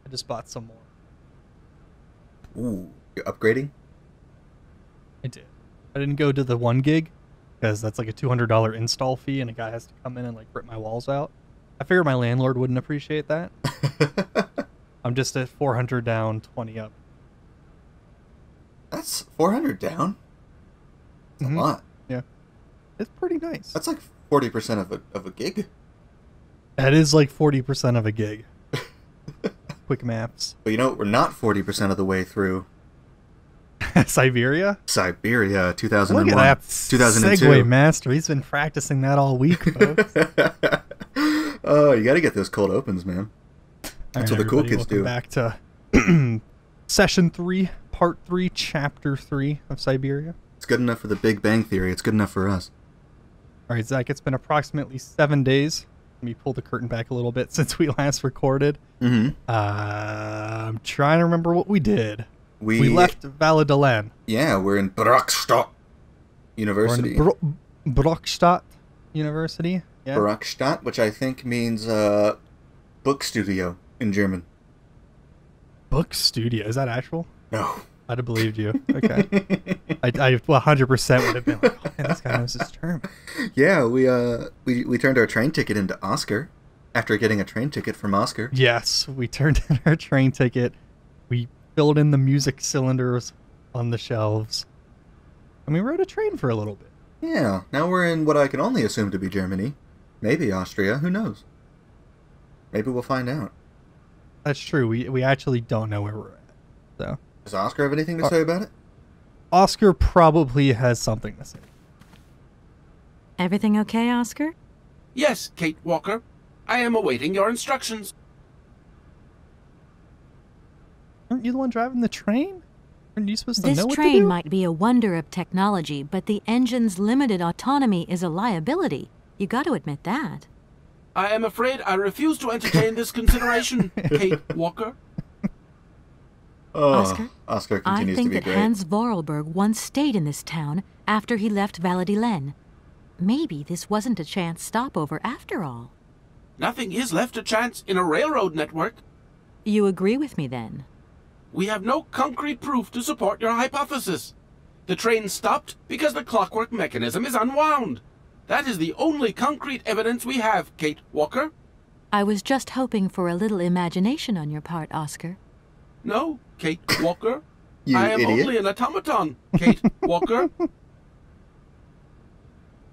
I just bought some more. Ooh, you're upgrading? I did. I didn't go to the 1 gig because that's like a $200 install fee and a guy has to come in and like rip my walls out. I figured my landlord wouldn't appreciate that. I'm just at 400 down, 20 up. That's 400 down? That's a lot. Yeah. It's pretty nice. That's like 40% of a gig. That is like 40% of a gig. Quick maps. But you know, we're not 40% of the way through. Syberia? Syberia, 2001. Look at that 2002. Segway master. He's been practicing that all week, folks. Oh, you gotta get those cold opens, man. That's what the cool kids do. Back to Session 3, Part 3, Chapter 3 of Syberia. It's good enough for the Big Bang Theory. It's good enough for us. All right, Zach, it's been approximately 7 days. Let me pull the curtain back a little bit since we last recorded. I'm trying to remember what we did. We left Valladolid. Yeah, we're in Barrockstadt University. We're in Barrockstadt University. Yeah. Barrockstadt, which I think means book studio in German. Book studio? Is that actual? No. I'd have believed you. Okay. I 100% would have been like, oh man, this guy knows his term. Yeah, we turned our train ticket into Oscar after getting a train ticket from Oscar. Yes, we turned in our train ticket. We filled in the music cylinders on the shelves. And we rode a train for a little bit. Yeah, now we're in what I can only assume to be Germany. Maybe Austria, who knows? Maybe we'll find out. That's true. We actually don't know where we're at. So. Does Oscar have anything to say about it? Oscar probably has something to say. Everything okay, Oscar? Yes, Kate Walker. I am awaiting your instructions. Aren't you the one driving the train? Aren't you supposed to know what to do? This train might be a wonder of technology, but the engine's limited autonomy is a liability. You got to admit that. I am afraid I refuse to entertain this consideration, Kate Walker. Oh, Oscar continues to be great. I think that Hans Vorarlberg once stayed in this town after he left Valladolid. Maybe this wasn't a chance stopover after all. Nothing is left to chance in a railroad network. You agree with me then? We have no concrete proof to support your hypothesis. The train stopped because the clockwork mechanism is unwound. That is the only concrete evidence we have, Kate Walker. I was just hoping for a little imagination on your part, Oscar. No, Kate Walker. I am only an automaton, Kate Walker.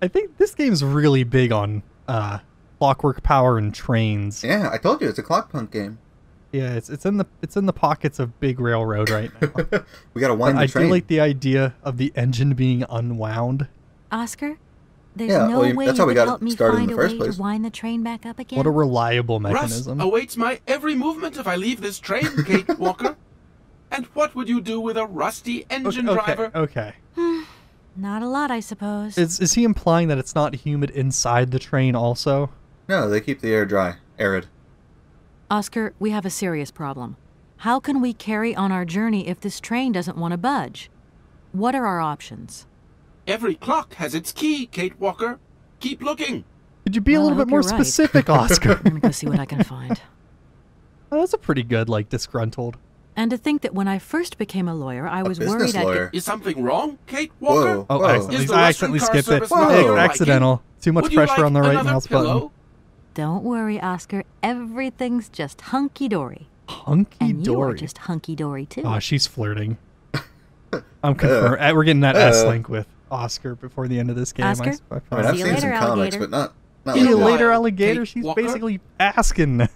I think this game's really big on clockwork power and trains. Yeah, I told you it's a clockpunk game. Yeah, it's in the pockets of big railroad right now. We gotta wind the train. I do like the idea of the engine being unwound. Oscar, there's no way that's you how we could got help me started in find the a first way place. to wind the train back up again? What a reliable mechanism. Rust awaits my every movement if I leave this train, Kate Walker. And what would you do with a rusty engine driver? Okay. Not a lot, I suppose. Is he implying that it's not humid inside the train also? No, they keep the air dry, arid. Oscar, we have a serious problem. How can we carry on our journey if this train doesn't want to budge? What are our options? Every clock has its key, Kate Walker. Keep looking. Could you be a little bit more specific, Oscar? I'm gonna go see what I can find. Oh, that's a pretty good, disgruntled. And to think that when I first became a lawyer, I was worried lawyer. Is something wrong, Kate Walker? Whoa. Oh, Whoa. I accidentally skipped it. Whoa. Accidental. Too much pressure on the right mouse button. Don't worry, Oscar. Everything's just hunky-dory. Hunky-dory? And you are just hunky-dory, too. Oh, she's flirting. I'm confirmed. We're getting that S-Link with Oscar before the end of this game. Oscar? I mean, I've seen some comics, but not See you like later, that. alligator. She's basically asking.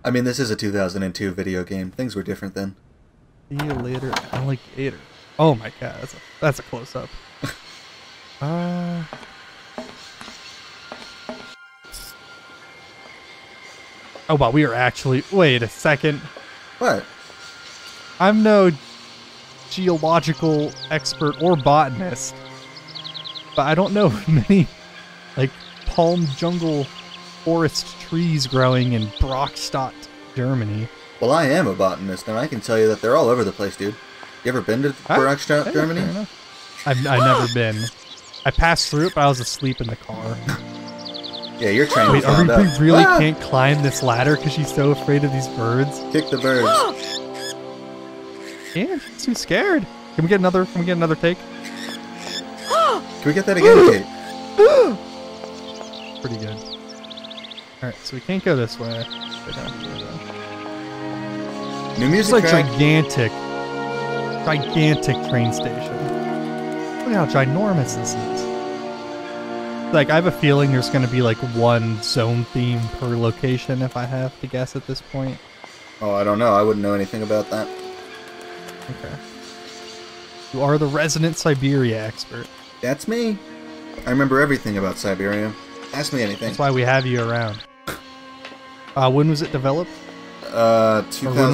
I mean, this is a 2002 video game. Things were different then. See you later, alligator. Oh my god, that's a close-up. Oh wow, we are actually... Wait a second. What? I'm no geological expert or botanist, but I don't know many, palm jungle forest trees growing in Barrockstadt, Germany. Well, I am a botanist, and I can tell you that they're all over the place, dude. You ever been to Barrockstadt, Germany? I've never been. I passed through it, but I was asleep in the car. Yeah, your train Wait, found we up. really can't climb this ladder because she's so afraid of these birds? Kick the birds. Yeah, she's too scared. Can we get another take? Can we get that again, Kate? Pretty good. Alright, so we can't go this way. Go down here, though. New It's music like track. gigantic train station. Look how ginormous this is. Like, I have a feeling there's going to be like one zone theme per location if I have to guess at this point. Oh, I don't know. I wouldn't know anything about that. Okay. You are the resident Syberia expert. That's me. I remember everything about Syberia. Ask me anything. That's why we have you around. When was it developed? when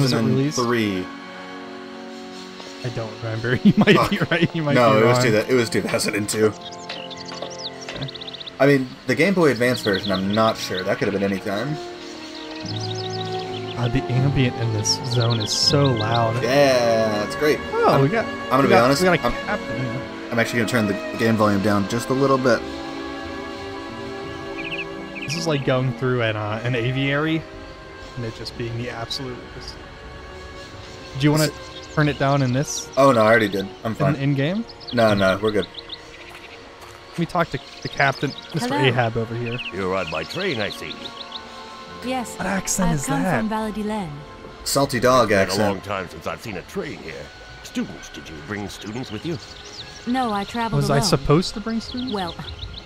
was it released? 2003. I don't remember. You might be right. You might be No, wrong. it was 2002. I mean, the Game Boy Advance version, I'm not sure. That could have been any time. The ambient in this zone is so loud. Yeah, that's great. Oh, I'm we got. I'm gonna be honest. We got a I'm captain. Here. actually gonna turn the game volume down just a little bit. This is like going through an aviary, and it just being the absolute. Do you want to turn it down in this Oh no, I already did. I'm fine. in game? No, we're good. Let me talk to the captain, Mr. Hello. Ahab over here. You're on my train, I see. Yes. What accent I've is come that? from Valladolid. Salty dog Been a long accent. time since I've seen a train here. Students, did you bring students with you? No, I traveled Was alone. I supposed to bring students? Well,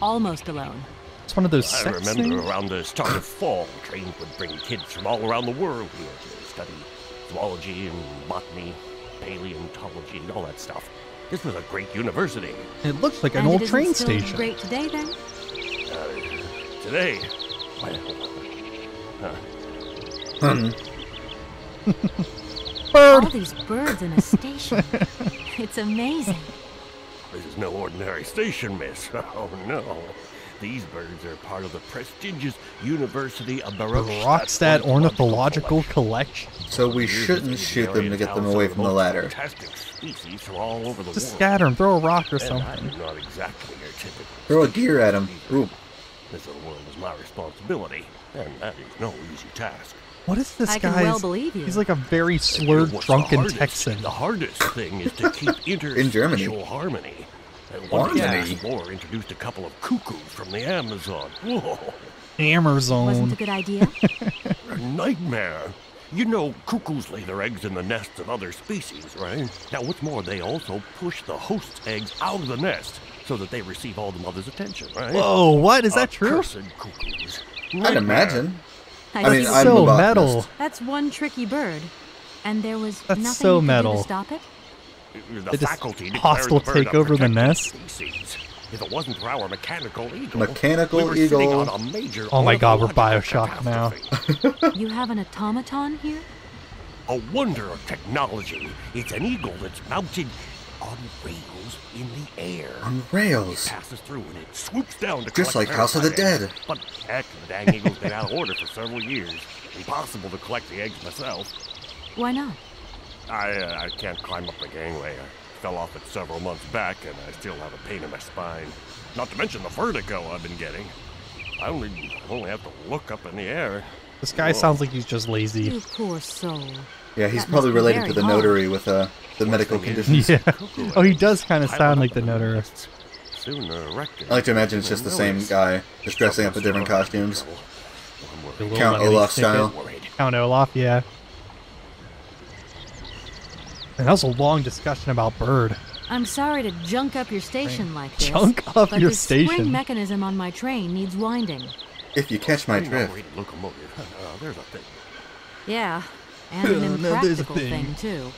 almost alone. It's one of those I sex remember things? around the start of fall, trains would bring kids from all around the world here to study zoology and botany, paleontology, and all that stuff. This was a great university. It looks like an And old it isn't train still station. Great today, then. Today, well, Bird! All these birds in a station. It's amazing. this is no ordinary station, miss. Oh no. These birds are part of the prestigious University of Barrockstadt Ornithological Collection. So we shouldn't shoot them to get them away from the ladder. Fantastic species from all over the Just world. scatter them, throw a rock or And something. I'm not exactly your typical. Throw a gear at him. Ooh. This little world is my responsibility, and that is no easy task. What is this I guy? can well believe you. He's like a very And slurred, what's drunken the hardest? Texan. The hardest thing is to keep In Germany. interspecial harmony. And one Harmony? explorer introduced a couple of cuckoos from the Amazon. Whoa, Amazon. Wasn't a good idea. a nightmare. You know, cuckoos lay their eggs in the nests of other species, right? Now, what's more, they also push the host's eggs out of the nest so that they receive all the mother's attention, right? Whoa, what? Is that true? Accursed cuckoos. I'd Nightmare. imagine. I see. mean, I'm so a botanist. metal. That's one tricky bird. And there was That's nothing so you could metal. do to stop it? The They just faculty declared hostile the bird take a over the protected nest? species. If it wasn't for our mechanical eagle, Mechanical we were sitting eagle. on a major Oh my God, we're ornithological Bioshock now. catastrophe. You have an automaton here? A wonder of technology. It's an eagle that's mounted on rails in the air. On It rails. passes through and it swoops down to Just collect like House of the parasite Dead. eggs. But heck, the dang eagle's been out of order for several years. Impossible to collect the eggs myself. Why not? I can't climb up the gangway. I fell off it several months back, and I still have a pain in my spine. Not to mention the vertigo I've been getting. I only have to look up in the air. This guy sounds like he's just lazy. You poor soul. Yeah, he's That probably must be related very to the hard. notary with the medical thing is- conditions. Yeah. Oh, he does kind of sound like the notary. Soon erected. I like to imagine it's just the same guy, just dressing up in different costumes. The little Count lemony Olaf snippet. style. Count Olaf, yeah. And that was a long discussion about Bird. I'm sorry to junk up your station like this. Junk up but your the station? spring mechanism on my train needs winding. If you catch my Green drift. operated locomotive. There's a thing. Yeah, and an No, there's a impractical thing. thing, too.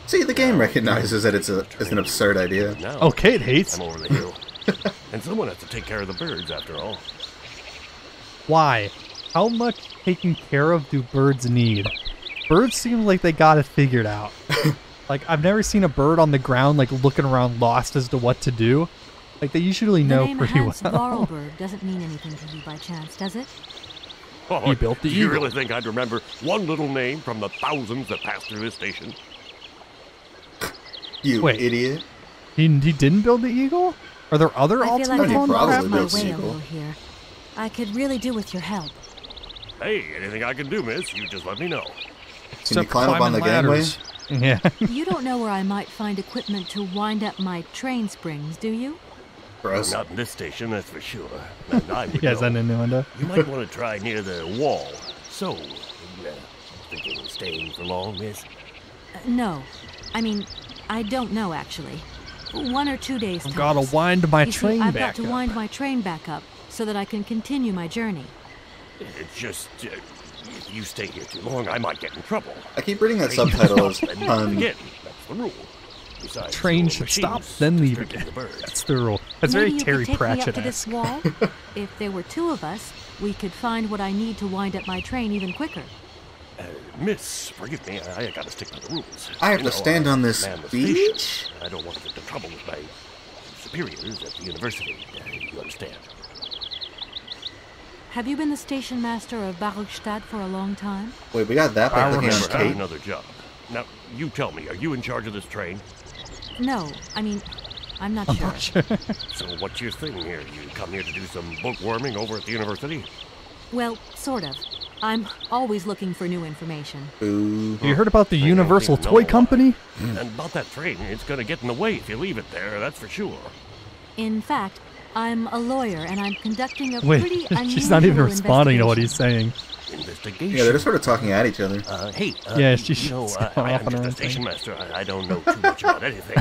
See, the game recognizes that it's an absurd idea. Now, Oh, Kate hates. I'm over the hill. And someone has to take care of the birds, after all. Why? How much taking care of do birds need? Birds seem like they got it figured out. Like, I've never seen a bird on the ground, like, looking around lost as to what to do. Like, they usually know the name pretty Hans well. Vorarlberg doesn't mean anything to you by chance, does it? Oh, He built the do you eagle. really think I'd remember one little name from the thousands that pass through this station? You Wait. idiot. He didn't build the eagle? Are there other I feel like ultimate I've probably lost my built way a sequel. little here. I could really do with your help. Hey, anything I can do, miss, you just let me know. Can you climb up on the gangway? Yeah. You don't know where I might find equipment to wind up my train springs, do you? Gross. Not in this station, that's for sure. And I would Yeah, is that know. in the window? You might want to try near the wall. So, thinking of staying for long, miss? No. I mean, I don't know, actually. 1 or 2 days I've tops. gotta wind my You see, train I've back got to up. wind my train back up so that I can continue my journey. It's just, if you stay here too long, I might get in trouble. I keep reading that Train should subtitle as stop, then pun. begin. That's the rule. Besides, Train your should machines stop, then leave distracting again. the birds. That's the rule. That's Maybe very you Terry could take me up to Pratchett-esque. this wall? If there were 2 of us, we could find what I need to wind up my train even quicker. Miss, forgive me, I gotta stick to the rules. I have You to know, stand on this man the beach? station. I don't want to get in trouble with my superiors at the university. You understand? Have you been the station master of Barrockstadt for a long time? Wait, we got that by I clicking on Remember, I have Kate? another job. Now, you tell me, are you in charge of this train? No, I mean, I'm not sure. So what's your thing here? You come here to do some bookworming over at the university? Well, sort of. I'm always looking for new information. Ooh. You heard about the I don't Universal even know Toy why. Company? And about that train, it's gonna get in the way if you leave it there, that's for sure. In fact, I'm a lawyer and I'm conducting a pretty Wait, unusual she's not even responding to what he's investigation. saying. Investigation. Yeah, they're just sort of talking at each other. Hey, Yeah, she's you know, just going off I'm on her just own a station thing. master. I don't know too much about anything.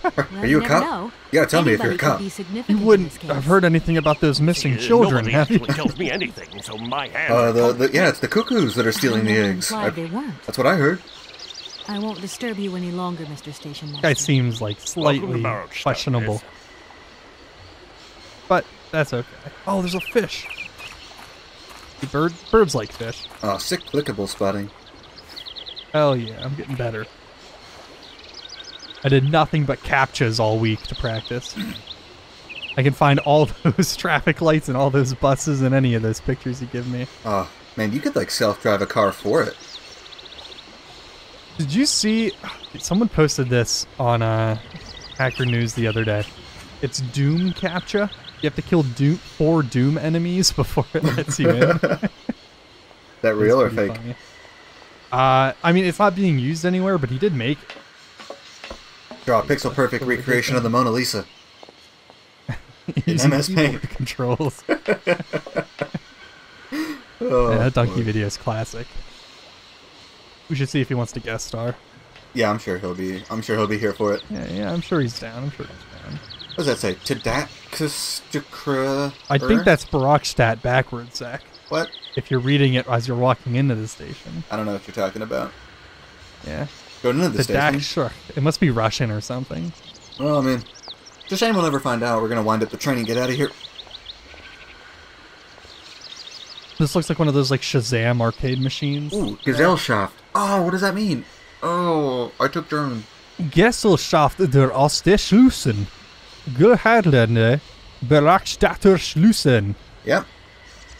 Well, Are you a never cop? know. You gotta tell me if you're a Anybody cop. could be significant You in wouldn't this case. have heard anything about those missing children, Nobody have you? actually tells me anything, so my hands are Yeah, it's the cuckoos that are stealing the never eggs. implied they weren't. That's what I heard. I won't disturb you any longer, Mr. Station Master. Guy seems like slightly Barrockstadt, questionable. miss. But that's okay. Oh, there's a fish. Birds like fish. Oh, sick clickable spotting. Hell yeah, I'm getting better. I did nothing but captchas all week to practice. I can find all those traffic lights and all those buses in any of those pictures you give me. Oh, man, you could like self-drive a car for it. Did you see? Someone posted this on Hacker News the other day. It's Doom captcha. You have to kill 4 Doom enemies before it lets you in. That real or It's fake? pretty funny. I mean, it's not being used anywhere, but he did make it. Draw a pixel-perfect recreation of the Mona Lisa. Using MS keyboard Paint. controls. Oh, Yeah, that donkey boy. video is classic. We should see if he wants to guest star. Yeah, I'm sure he'll be here for it. Yeah, I'm sure he's down. What does that say? Tadakastukra? I think that's Barrockstadt backwards, Zach. What? If you're reading it as you're walking into the station. I don't know what you're talking about. Yeah. Going into the station. Sure. It must be Russian or something. Well, I mean, it's a shame we'll never find out. We're gonna wind up the train and get out of here. This looks like one of those like Shazam arcade machines. Ooh, Gesellschaft. Oh, what does that mean? Oh, I took German. Gesellschaft der Ostschlüssen. Gehadlende Barrockstadter Schlüssen. Yep.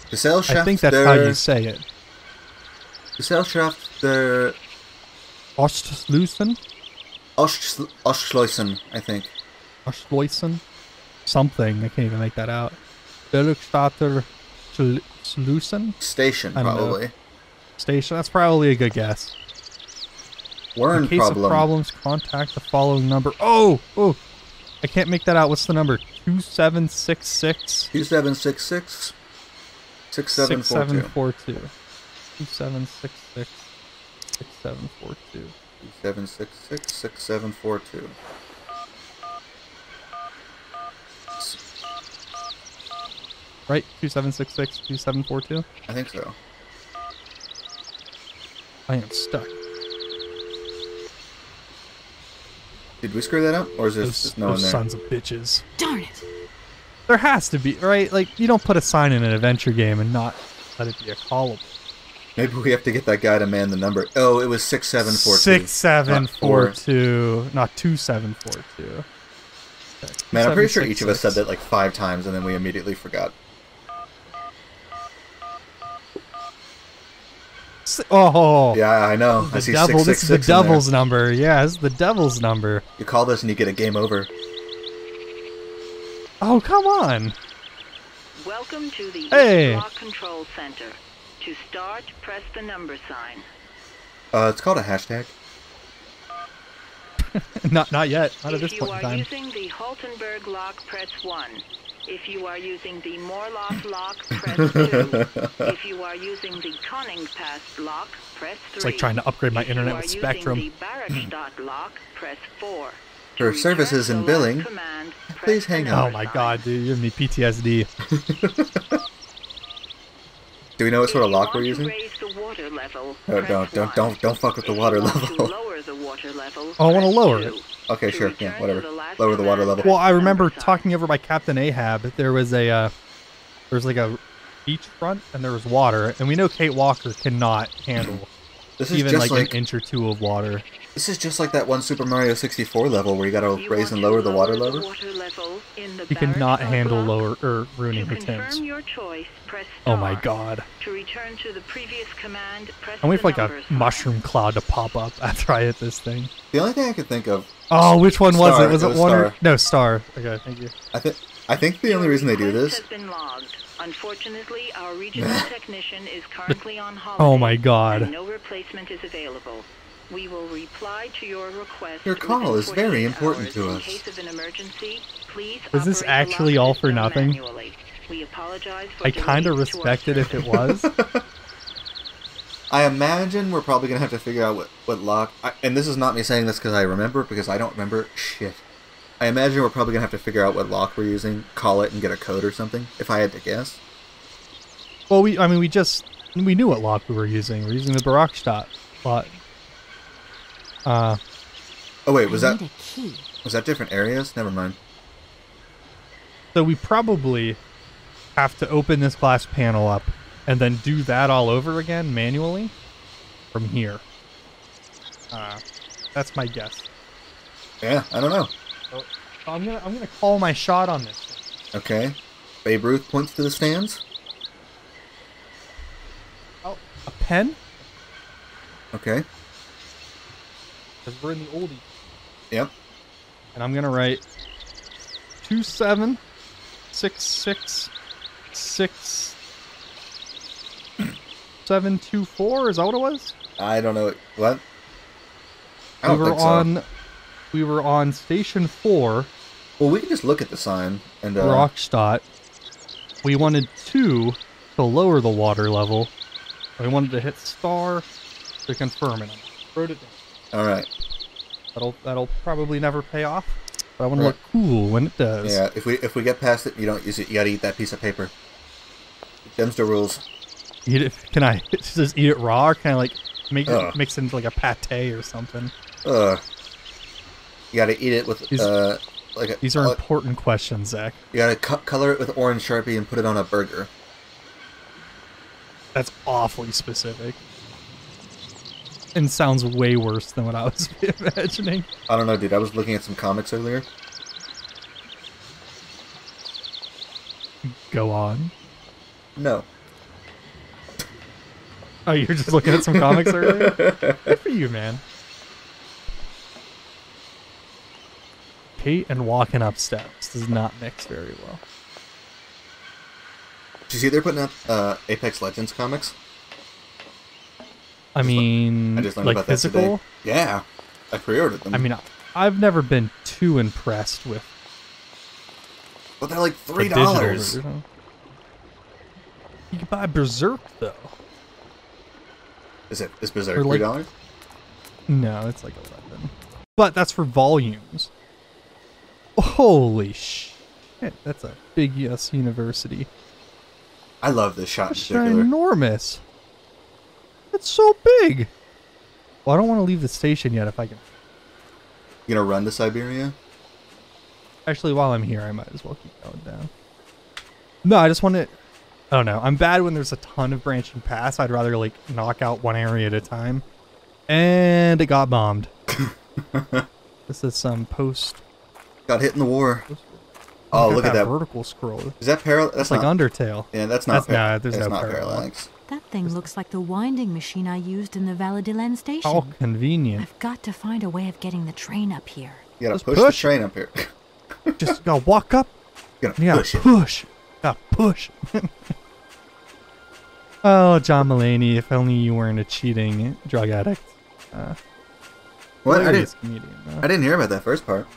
Gesellschaft I think that's how you say it. Gesellschaft der Ostschlüssen? Ostschleusen, I think. Ostschleusen? Something. I can't even make that out. Barrockstadter Schlüssen? Station, I don't know. probably. Station. That's probably a good guess. Wern In case problem. of problems, contact the following number. Oh! I can't make that out. What's the number? 2766 2766 6742. 2766 6742. 2766 6742. Right? 2766 2742? I think so. I am stuck. Did we screw that up? Or is there Those, just no one those there? sons of bitches. Darn it! There has to be, right? Like, you don't put a sign in an adventure game and not let it be a callable. Maybe we have to get that guy to man the number. Oh, it was 6742. 6742, not 2742. Okay, Man, I'm pretty sure each of us 2766. said that like 5 times and then we immediately forgot. Oh, Yeah, I know. I the see devil. This is the 666 in there. devil's number. Yeah, this is the devil's number. You call this and you get a game over. Oh, come on. Welcome to the Hey. East Block Control Center. To start, press the number sign. It's called a hashtag. Not yet. Not at If this you point in are time. using the Haltenberg lock, press 1. If you are using the Morlock lock, press 2. If you are using the Koningpass lock, press 3. It's like trying to upgrade my If internet you are with Spectrum. using the Barrockstadt lock, press 4. For To services return and to the billing, last command, press please the hang number on. Oh my sign. god, dude, you have me PTSD. Do we know what sort of If you lock we're want to using? raise the water level, No, press don't fuck with the 1. water If you want to level. lower the water level, Oh, I wanna press lower 2. it. Okay, To sure, return yeah, to whatever. the last Lower the water command, level. Well, I press the remember number sign. talking over by Captain Ahab. There was a there's like a beachfront and there was water, and we know Kate Walker cannot handle This is even just like like an inch or two of water. this is just like that one Super Mario 64 level where you gotta You raise want and to lower the water lower level. level in the He cannot Barrockstadt handle block. lower or ruining To her confirm Tims. your choice, press Oh star. my god. To return to the previous command, press I'm waiting for like the a number sign. mushroom cloud to pop up after I hit this thing. The only thing I could think of, Oh, which one was Star, it? Was it it was one or Star. no Star? Okay, thank you. I think the only Your reason they do request this, has been logged. Unfortunately, our regional technician is currently on holiday. Oh my god. And no replacement is available. We will reply to your request. Your call within is very 48 important hours. to In us. case of an emergency, please Was this operate the actually lock all for system nothing? manually. We apologize for I kind of delays to our respect it if it service. was. I imagine we're probably gonna have to figure out what lock. And this is not me saying this because I remember, because I don't remember shit. I imagine we're probably gonna have to figure out what lock we're using, call it, and get a code or something. If I had to guess. Well, we knew what lock we were using. We're using the Barrockstadt lot. Oh wait, was I that need a key. different areas? Never mind. So we probably have to open this glass panel up and then do that all over again manually from here. That's my guess. Yeah, I don't know. So I'm gonna call my shot on this thing. Okay. Babe Ruth points to the stands. Oh, a pen? Okay. Because we're in the oldie. Yep. And I'm gonna write 2766724. Is that what it was? I don't know what. I don't think so. We were on station 4, Well, we can just look at the sign and Barrockstadt. We wanted 2 to lower the water level. We wanted to hit star to confirm it. I wrote it down. all right. That'll probably never pay off, but I want to Right. look cool when it does. Yeah, if we get past it, you don't use it. You gotta eat that piece of paper. Them's the rules. Eat it? Can I just eat it raw, or can I like make Ugh. it mix it into like a pate or something? Ugh. You gotta eat it with These- like a. These are important questions, Zach. You gotta color it with orange Sharpie and put it on a burger. That's awfully specific. And sounds way worse than what I was imagining. I don't know, dude. I was looking at some comics earlier. Go on. No. Oh, you're just looking at some comics earlier? Good for you, man. Kate and walking up steps does not mix very well. Did you see they're putting out Apex Legends comics? I mean, I just learned like about that today. physical? Yeah, I pre-ordered them. I mean, I've never been too impressed with but they're like the $3. digital version. You can buy Berserk though. Is Berserk Or like- $3? No, it's like 11. But that's for volumes. Holy shit! That's a big US university. I love this shot in That's particular. enormous. That's so big. Well, I don't want to leave the station yet if I can. You gonna run to Syberia? Actually, while I'm here, I might as well keep going down. No, I just want to. I don't know. I'm bad when there's a ton of branching paths. I'd rather like knock out one area at a time. And it got bombed. This is some post. Got hit in the war. Oh, look at that. Vertical scroll. Is that parallax? That's That's like not. Undertale. Yeah, that's not. There's that's no not parallax. parallax. That thing looks like the winding machine I used in the Valladolid station. How convenient. I've got to find a way of getting the train up here. You gotta Just push push the train up here. Just gotta walk up. You gotta Yeah, push it. push. Ah, push. Oh, John Mulaney, if only you weren't a cheating drug addict. What? Hilarious comedian, though. I didn't hear about that first part.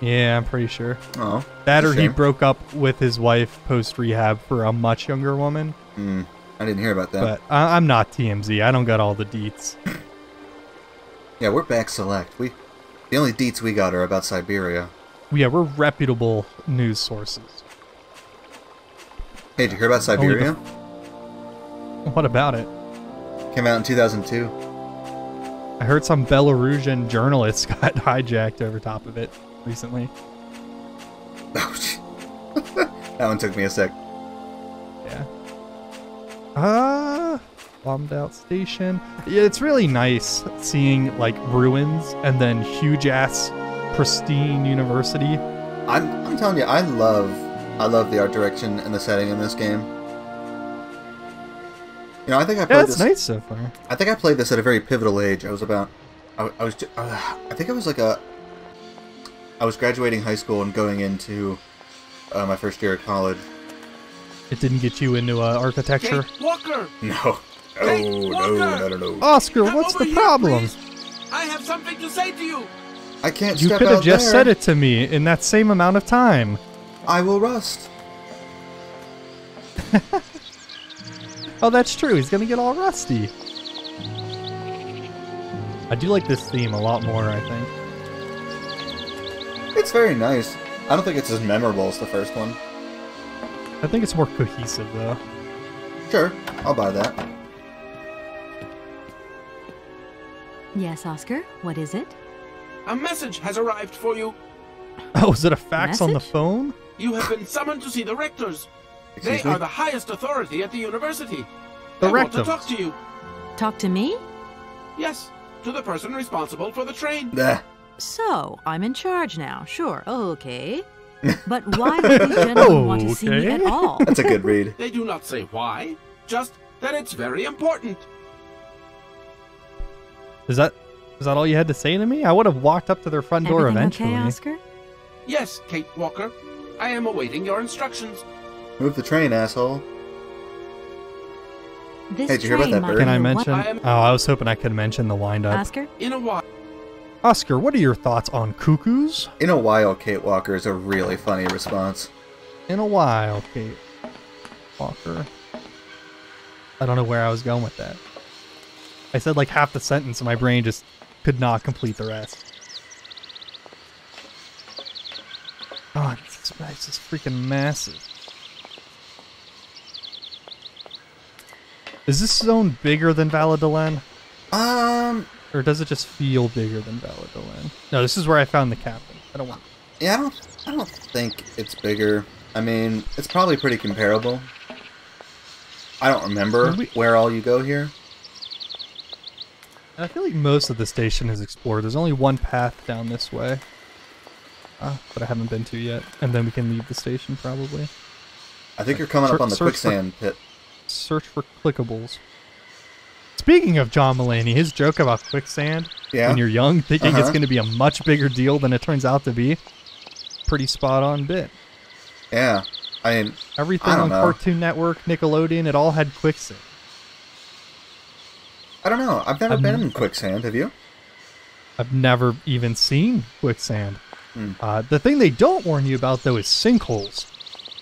Yeah, I'm pretty sure. Oh. That or he shame. broke up with his wife post-rehab for a much younger woman. I didn't hear about that. But I'm not TMZ. I don't got all the deets. Yeah, we're back select. The only deets we got are about Syberia. Yeah, we're reputable news sources. Hey, did you hear about Syberia? What about it? Came out in 2002. I heard some Belarusian journalist got hijacked over top of it recently. Oh, that one took me a sec. Yeah. Bombed out station. Yeah, it's really nice seeing like ruins and then huge ass pristine university. I'm telling you, I love the art direction and the setting in this game. You know, I think I played It's this. nice so far. I think I played this at a very pivotal age. I was graduating high school and going into my first year at college. It didn't get you into architecture. Kate Walker! No. Hey, No. Oscar, Come what's over the here, problem? please. I have something to say to you. I can't You step could have out just there. said it to me in that same amount of time. I will rust. Oh, that's true. He's gonna get all rusty. I do like this theme a lot more, I think. It's very nice. I don't think it's as memorable as the first one. I think it's more cohesive, though. Sure, I'll buy that. Yes, Oscar, what is it? A message has arrived for you. Oh, is it a fax on the Message? phone? You have been summoned to see the rectors. Excuse They me? are the highest authority at the university. The They want to rectors. talk to you. Talk to me? Yes, to the person responsible for the train. Nah. So, I'm in charge now. Sure, okay. But why would these gentlemen want to see me at Okay. all? That's a good read. They do not say why, just that it's very important. Is that all you had to say to me? I would have walked up to their front door Everything eventually. okay, Oscar? Yes, Kate Walker. I am awaiting your instructions. Move the train, asshole. This Hey, did you hear about train that might bird? Can be I the mention? I am- Oh, I was hoping I could mention the wind-up. Oscar? In a while. Oscar, what are your thoughts on cuckoos? In a while, Kate Walker is a really funny response. In a while, Kate Walker. I don't know where I was going with that. I said like half the sentence and my brain just could not complete the rest. Oh, this place is freaking massive. Is this zone bigger than Valladolid? Or does it just feel bigger than Valladolid? No, this is where I found the captain. I don't want... Yeah, I don't think it's bigger. I mean, it's probably pretty comparable. I don't remember where all you go here. I feel like most of the station is explored. There's only one path down this way. But I haven't been to yet. And then we can leave the station, probably. I think you're coming up on the Search for- quicksand pit. Search for clickables. Speaking of John Mulaney, his joke about quicksand Yeah. when you're young, thinking it's Uh-huh. going to be a much bigger deal than it turns out to be, pretty spot on bit. Yeah. I mean, Everything I don't on know. Cartoon Network, Nickelodeon, it all had quicksand. I don't know. I've never been in quicksand. Have you? I've never even seen quicksand. The thing they don't warn you about, though, is sinkholes.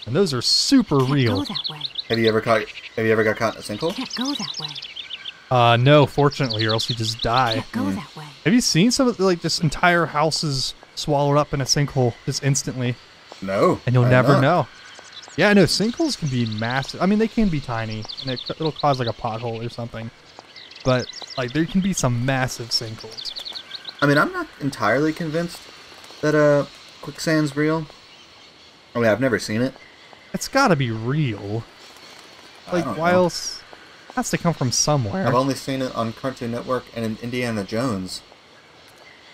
And those are super Can't real. go that way. Have you ever got caught in a sinkhole? Can't go that way. No, fortunately, or else you just die. Can't go that way. Have you seen some of the, like, just entire houses swallowed up in a sinkhole just instantly? No. And you'll I have never not. know. Yeah, no, sinkholes can be massive. I mean, they can be tiny, and it'll cause, like, a pothole or something. But, like, there can be some massive sinkholes. I mean, I'm not entirely convinced that quicksand's real. I mean, I've never seen it. It's gotta be real. Like, don't why know. else? It has to come from somewhere. I've only seen it on Cartoon Network and in Indiana Jones.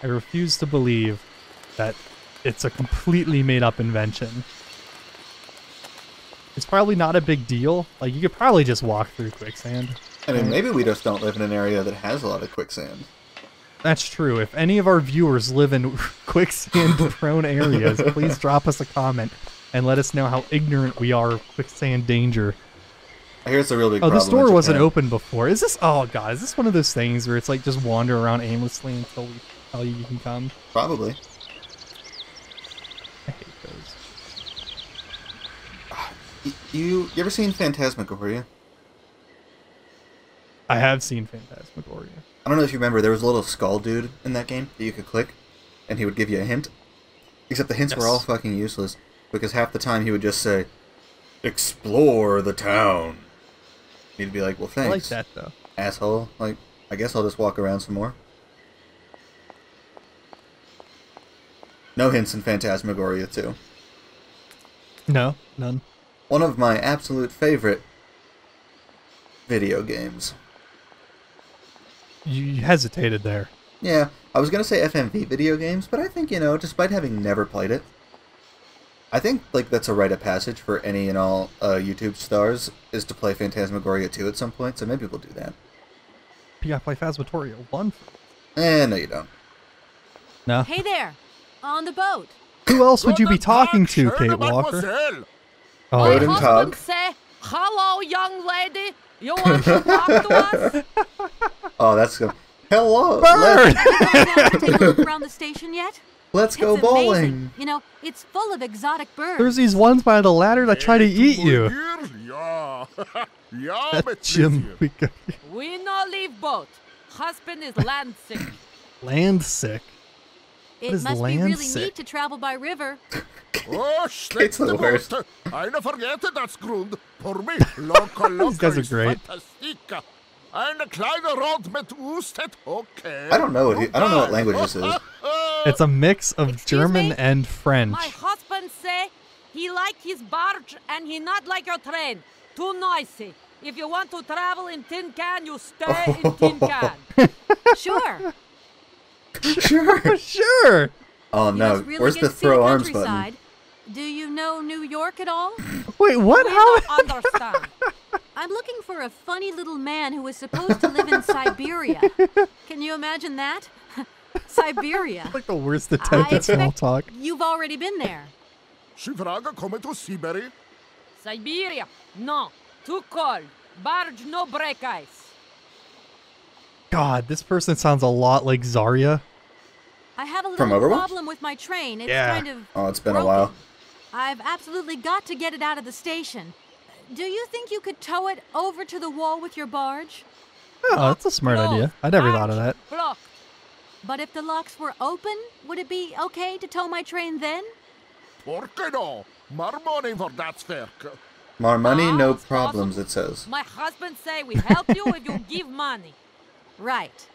I refuse to believe that it's a completely made-up invention. It's probably not a big deal. Like, you could probably just walk through quicksand. I mean, maybe we just don't live in an area that has a lot of quicksand. That's true. If any of our viewers live in quicksand-prone areas, please drop us a comment and let us know how ignorant we are of quicksand danger. Here's the real big Oh, problem. this door in wasn't Japan. open before. Is this? Oh god, is this one of those things where it's like just wander around aimlessly until we tell you can come? Probably. I hate those. You ever seen Phantasmagoria? I have seen Phantasmagoria. I don't know if you remember, there was a little skull dude in that game that you could click, and he would give you a hint. Except the hints were all fucking useless, because half the time he would just say, "Explore the town." You'd be like, "Well, thanks." I like that though. Asshole. Like, I guess I'll just walk around some more. No hints in Phantasmagoria 2. No, none. One of my absolute favorite video games. You hesitated there. Yeah, I was gonna say FMV video games, but I think, you know, despite having never played it, I think, like, that's a rite of passage for any and all YouTube stars, is to play Phantasmagoria 2 at some point, so maybe we'll do that. You gotta play Phasmagoria 1. No you don't. No. Hey there, on the boat. Who else would you be Guten talking Tag, to, schöne Kate Walker? Mademoiselle. Oh, Good My and husband Tug. say, "Hello, young lady. You want to talk to us?" Oh, that's good. Hello! Bird! Take a look around the station yet? Let's go It's bowling! amazing. You know, it's full of exotic birds. There's these ones by the ladder that try to eat you. Ja. Ja, That's mit Jim. bisschen. We no leave boat. Husband is land sick. Land sick. It is must be land really sick? neat to travel by river. Oh, It's the schlechte worst. Worte. Eine vergehrte das Grund. Für mich, locker, These guys locker are ist great. fantastica. Eine kleine Rot mit Ustet, okay. I don't know what language this is. It's a mix of Excuse German me? and French. My husband say he like his barge and he not like your train. Too noisy. If you want to travel in tin can, you stay in tin can. Sure. Sure. Sure. Oh You no, must really where's get the to see throw arms button? countryside. Do you know New York at all? Wait, what? We How? don't understand. I'm looking for a funny little man who is supposed to live in Syberia. Can you imagine that? Siberia. Like the worst attempt I at small expect talk. you've already been there. Sie fragen, kommen to Syberia? Siberia? No. Too cold. Barge no break ice. God, this person sounds a lot like Zarya. I have a From little Overwatch? problem with my train. It's Yeah. kind of Oh, it's been a broken. while. I've absolutely got to get it out of the station. Do you think you could tow it over to the wall with your barge? Oh, that's a smart idea. I never thought of that. Blocked. But if the locks were open, would it be okay to tow my train then? Por que no? More money for that werk. More money, no it's problems, possible. it says. My husband say we help you if you give money. Right.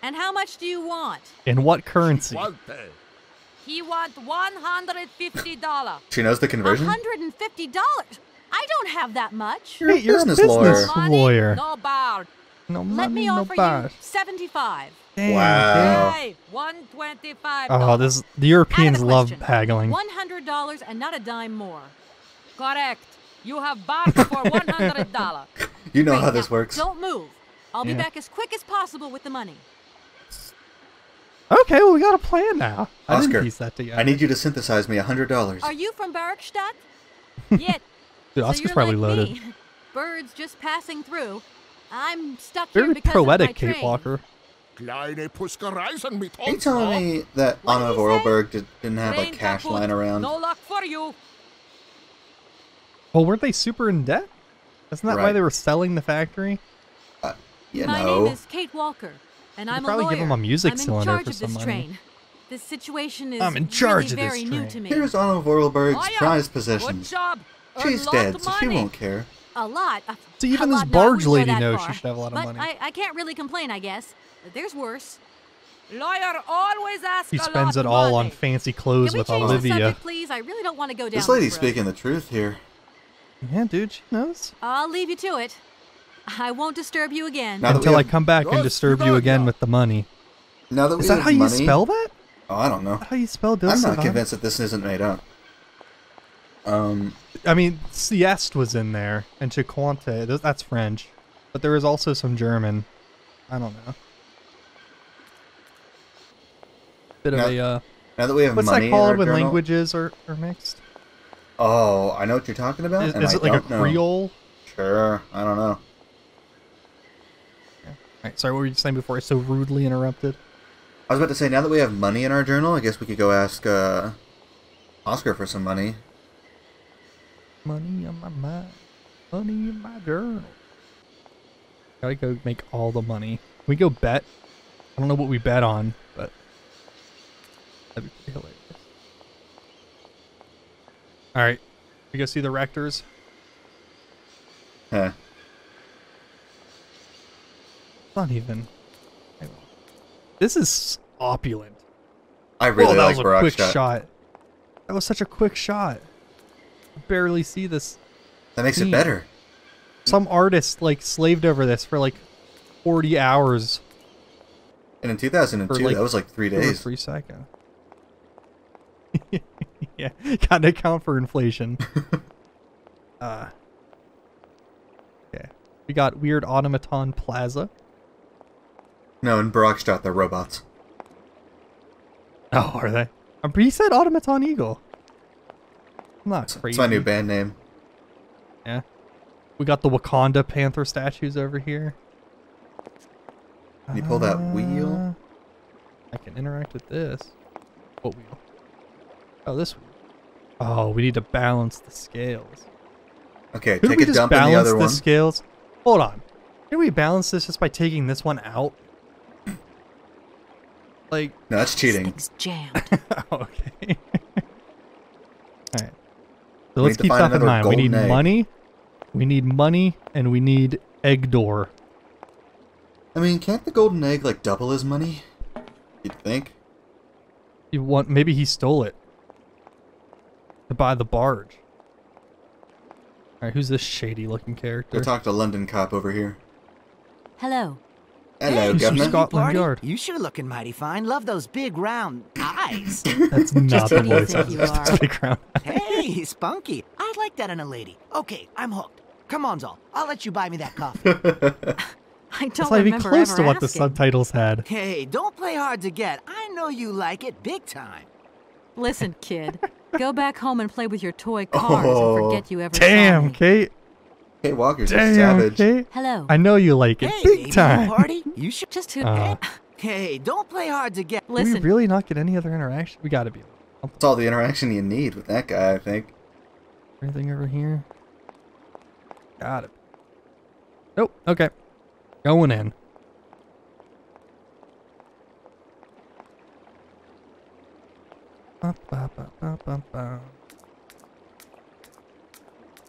And how much do you want? In what currency? Quante? He want $150. She knows the conversion? $150? I don't have that much. You're a You're a business business lawyer. Money, lawyer. no bar. No Let money, me no offer bar. you 75. Damn, Wow. Hey, $125. Oh, the Out of Europeans the love question. haggling. $100 and not a dime more. Correct. You have barge for $100. You know Great, how this now, works. Don't move. I'll be Yeah. back as quick as possible with the money. Okay, well, we got a plan now. I Oscar, didn't piece that together. I need you to synthesize me $100. Are you from Barrockstadt? Yet. Dude, So Oscar's you're probably like loaded. me. Birds just passing through. I'm stuck here Very because poetic, of my Kate train. Walker. Kleine Puskereisen mit Are you uns, telling no? me that What Anna did he say? Vorarlberg didn't have Train like cash kaput. lying around? No luck for you. Well, weren't they super in debt? Isn't that why Right. they were selling the factory? You My know. name is Kate Walker, and I'm probably a give lawyer. him a music I'm in cylinder charge for of this some money. train. This situation is I'm in charge really of this very new train. to me. Here's Anna Vorarlberg's Oh, yeah. prized Good possessions. job. She's Earn lot dead, of so she money. won't care. A lot. So even a this lot, no, I barge wouldn't go lady that knows far. she should have a lot of But money. I can't really complain, I guess. There's worse. Lawyer always asks He a spends lot it all money. on fancy clothes Can we with change the Olivia. subject, please? I really don't want to go down This lady's this road. speaking the truth here. Yeah, dude, she knows. I'll leave you to it. I won't disturb you again. Now that Until we I have- come back and Yes, disturb you Siberia. again with the money. Now that we Is that have how you money, spell that? Is Oh, I don't know. that how you spell I'm not Savannah? convinced that this isn't made up. I mean, sieste was in there, and chiquante, that's French. But there was also some German. I don't know. Bit of Now- a, Now that we have what's money that called in our when journal, languages are mixed? Oh, I know what you're talking about. Is it like a Creole? Sure, I don't know. Yeah. Alright, sorry, what were you saying before I so rudely interrupted? I was about to say, now that we have money in our journal, I guess we could go ask Oscar for some money. Money on my mind. Money in my journal. Gotta go make all the money. Can we go bet? I don't know what we bet on, but that'd be pretty hilarious. Alright, we go see the rectors. Huh. Not even. This is opulent. I really that like was a quick Barrockstadt. shot. That was such a quick shot. I barely see this. That makes it better. Some artist like slaved over this for like 40 hours. And in 2002, like that was like 3 days. 3 seconds. Yeah, gotta account for inflation. Okay. We got Weird Automaton Plaza. No, in Barrockstadt, they're robots. Oh, are they? He said Automaton Eagle. I'm not crazy. It's my new band name. Yeah. We got the Wakanda Panther statues over here. Can you pull that wheel? I can interact with this. What wheel? Oh, this wheel. Oh, we need to balance the scales. Okay, Couldn't take we a just dump in the balance other the one. scales? Hold on. Can we balance this just by taking this one out? Like, No, that's cheating. Thing's jammed. okay. Alright. So We let's need to keep find stuff in another mind. We need golden egg. money. We need money, and we need egg door. I mean, can't the golden egg, like, double his money? You'd think. You want? Maybe he stole it to buy the barge. All right, who's this shady-looking character? Go talk to London Cop over here. Hello. Hello, He's from Governor. Scotland Party? Yard. You sure looking mighty fine. Love those big round eyes. That's not the who do you voice. think That's you just are? a big round. Hey, spunky. I like that in a lady. Okay, I'm hooked. Come on, Zol. I'll let you buy me that coffee. I don't It's not even remember close ever to what the asking. subtitles had. Hey, don't play hard to get. I know you like it big time. Listen, kid. Go back home and play with your toy cars Oh. and forget you ever saw Damn, me. Kate. Hey, Walker's a Damn, savage. Kate. Hello. I know you like it Hey, big baby, time. Party? You should. Just who? Hey, don't play hard to get. Did we Listen. really not get any other interaction? We gotta be. That's all the interaction you need with that guy, I think. Anything over here? Got it. Nope. Okay. Going in.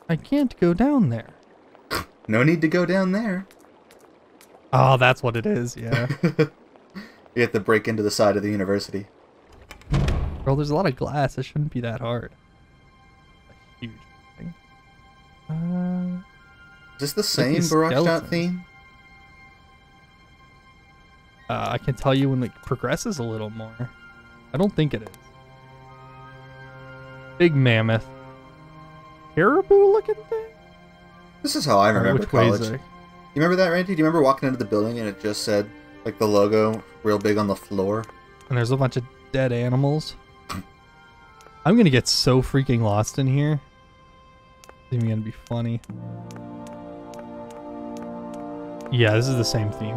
I can't go down there. No need to go down there. Oh, that's what it is. Yeah. You have to break into the side of the university. Well, there's a lot of glass. It shouldn't be that hard. A huge thing. Is this the same these Barrockstadt skeletons. theme? I can tell you when it progresses a little more. I don't think it is. Big mammoth. Caribou looking thing? This is how I remember Which way is college. it? You remember that, Randy? Do you remember walking into the building and it just said, like, the logo real big on the floor? And there's a bunch of dead animals. I'm gonna get so freaking lost in here. It's even gonna be funny. Yeah, this is the same theme.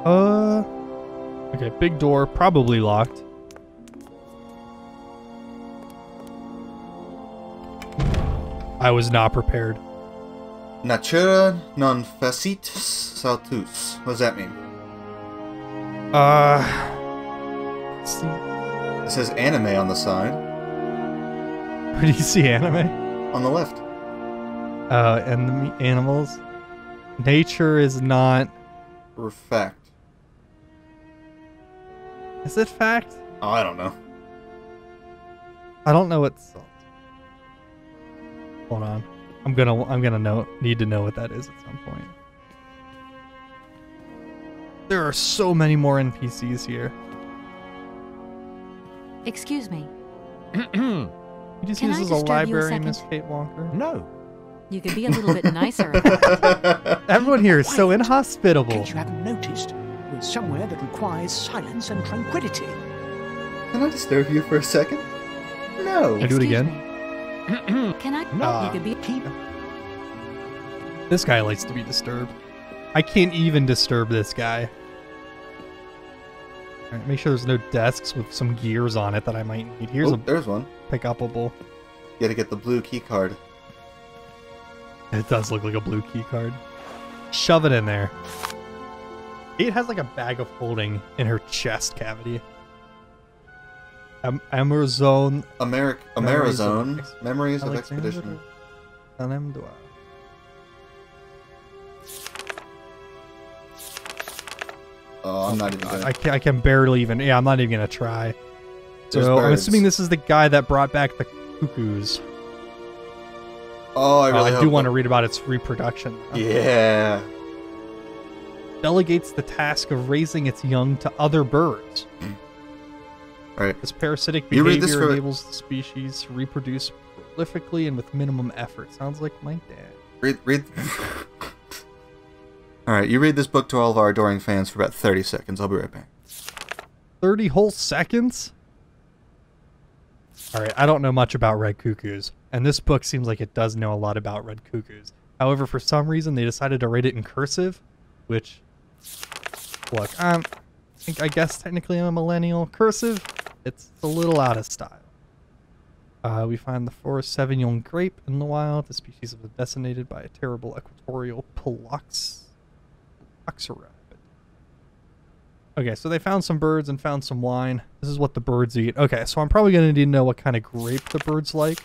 Okay, big door, probably locked. I was not prepared. Natura non facit saltus. What does that mean? Let's see. It says anime on the side. Where do you see anime? On the left. And the animals. Nature is not. For fact. Is it fact? Oh, I don't know. I don't know what's. Hold on. I'm gonna need to know what that is at some point. There are so many more NPCs here. Excuse me. You just Can use I this as a disturb you a library, second? Miss Kate Walker. No. You could be a little bit nicer about it. Everyone here is so inhospitable. In case you haven't noticed, we're somewhere that requires silence and tranquility. Can I disturb you for a second? No. Can I do it Excuse again? me. Can I? You could be. Keep. This guy likes to be disturbed. I can't even disturb this guy. Alright, make sure there's no desks with some gears on it that I might need. Here's there's one. pick-upable. You gotta get the blue key card. It does look like a blue key card. Shove it in there. Kate has like a bag of holding in her chest cavity. Amarazone. Amarazone. Memories of Alexander Expedition. Alemdua. Oh, I'm not even gonna... I can barely even. Yeah, I'm not even gonna try. There's So I'm birds. assuming this is the guy that brought back the cuckoos. Oh, I really I hope do want to read about its reproduction. Yeah. Delegates the task of raising its young to other birds. Right. This parasitic You read this behavior for- enables the species to reproduce prolifically and with minimum effort. Sounds like my dad. Read. Alright, you read this book to all of our adoring fans for about 30 seconds. I'll be right back. 30 whole seconds? Alright, I don't know much about red cuckoos, and this book seems like it does know a lot about red cuckoos. However, for some reason, they decided to write it in cursive, which, look, I guess technically I'm a millennial. Cursive, it's a little out of style. We find the forest Sauvignon grape in the wild. The species was decimated by a terrible equatorial Phylloxera. Okay, so they found some birds and found some wine. This is what the birds eat. Okay, so I'm probably going to need to know what kind of grape the birds like.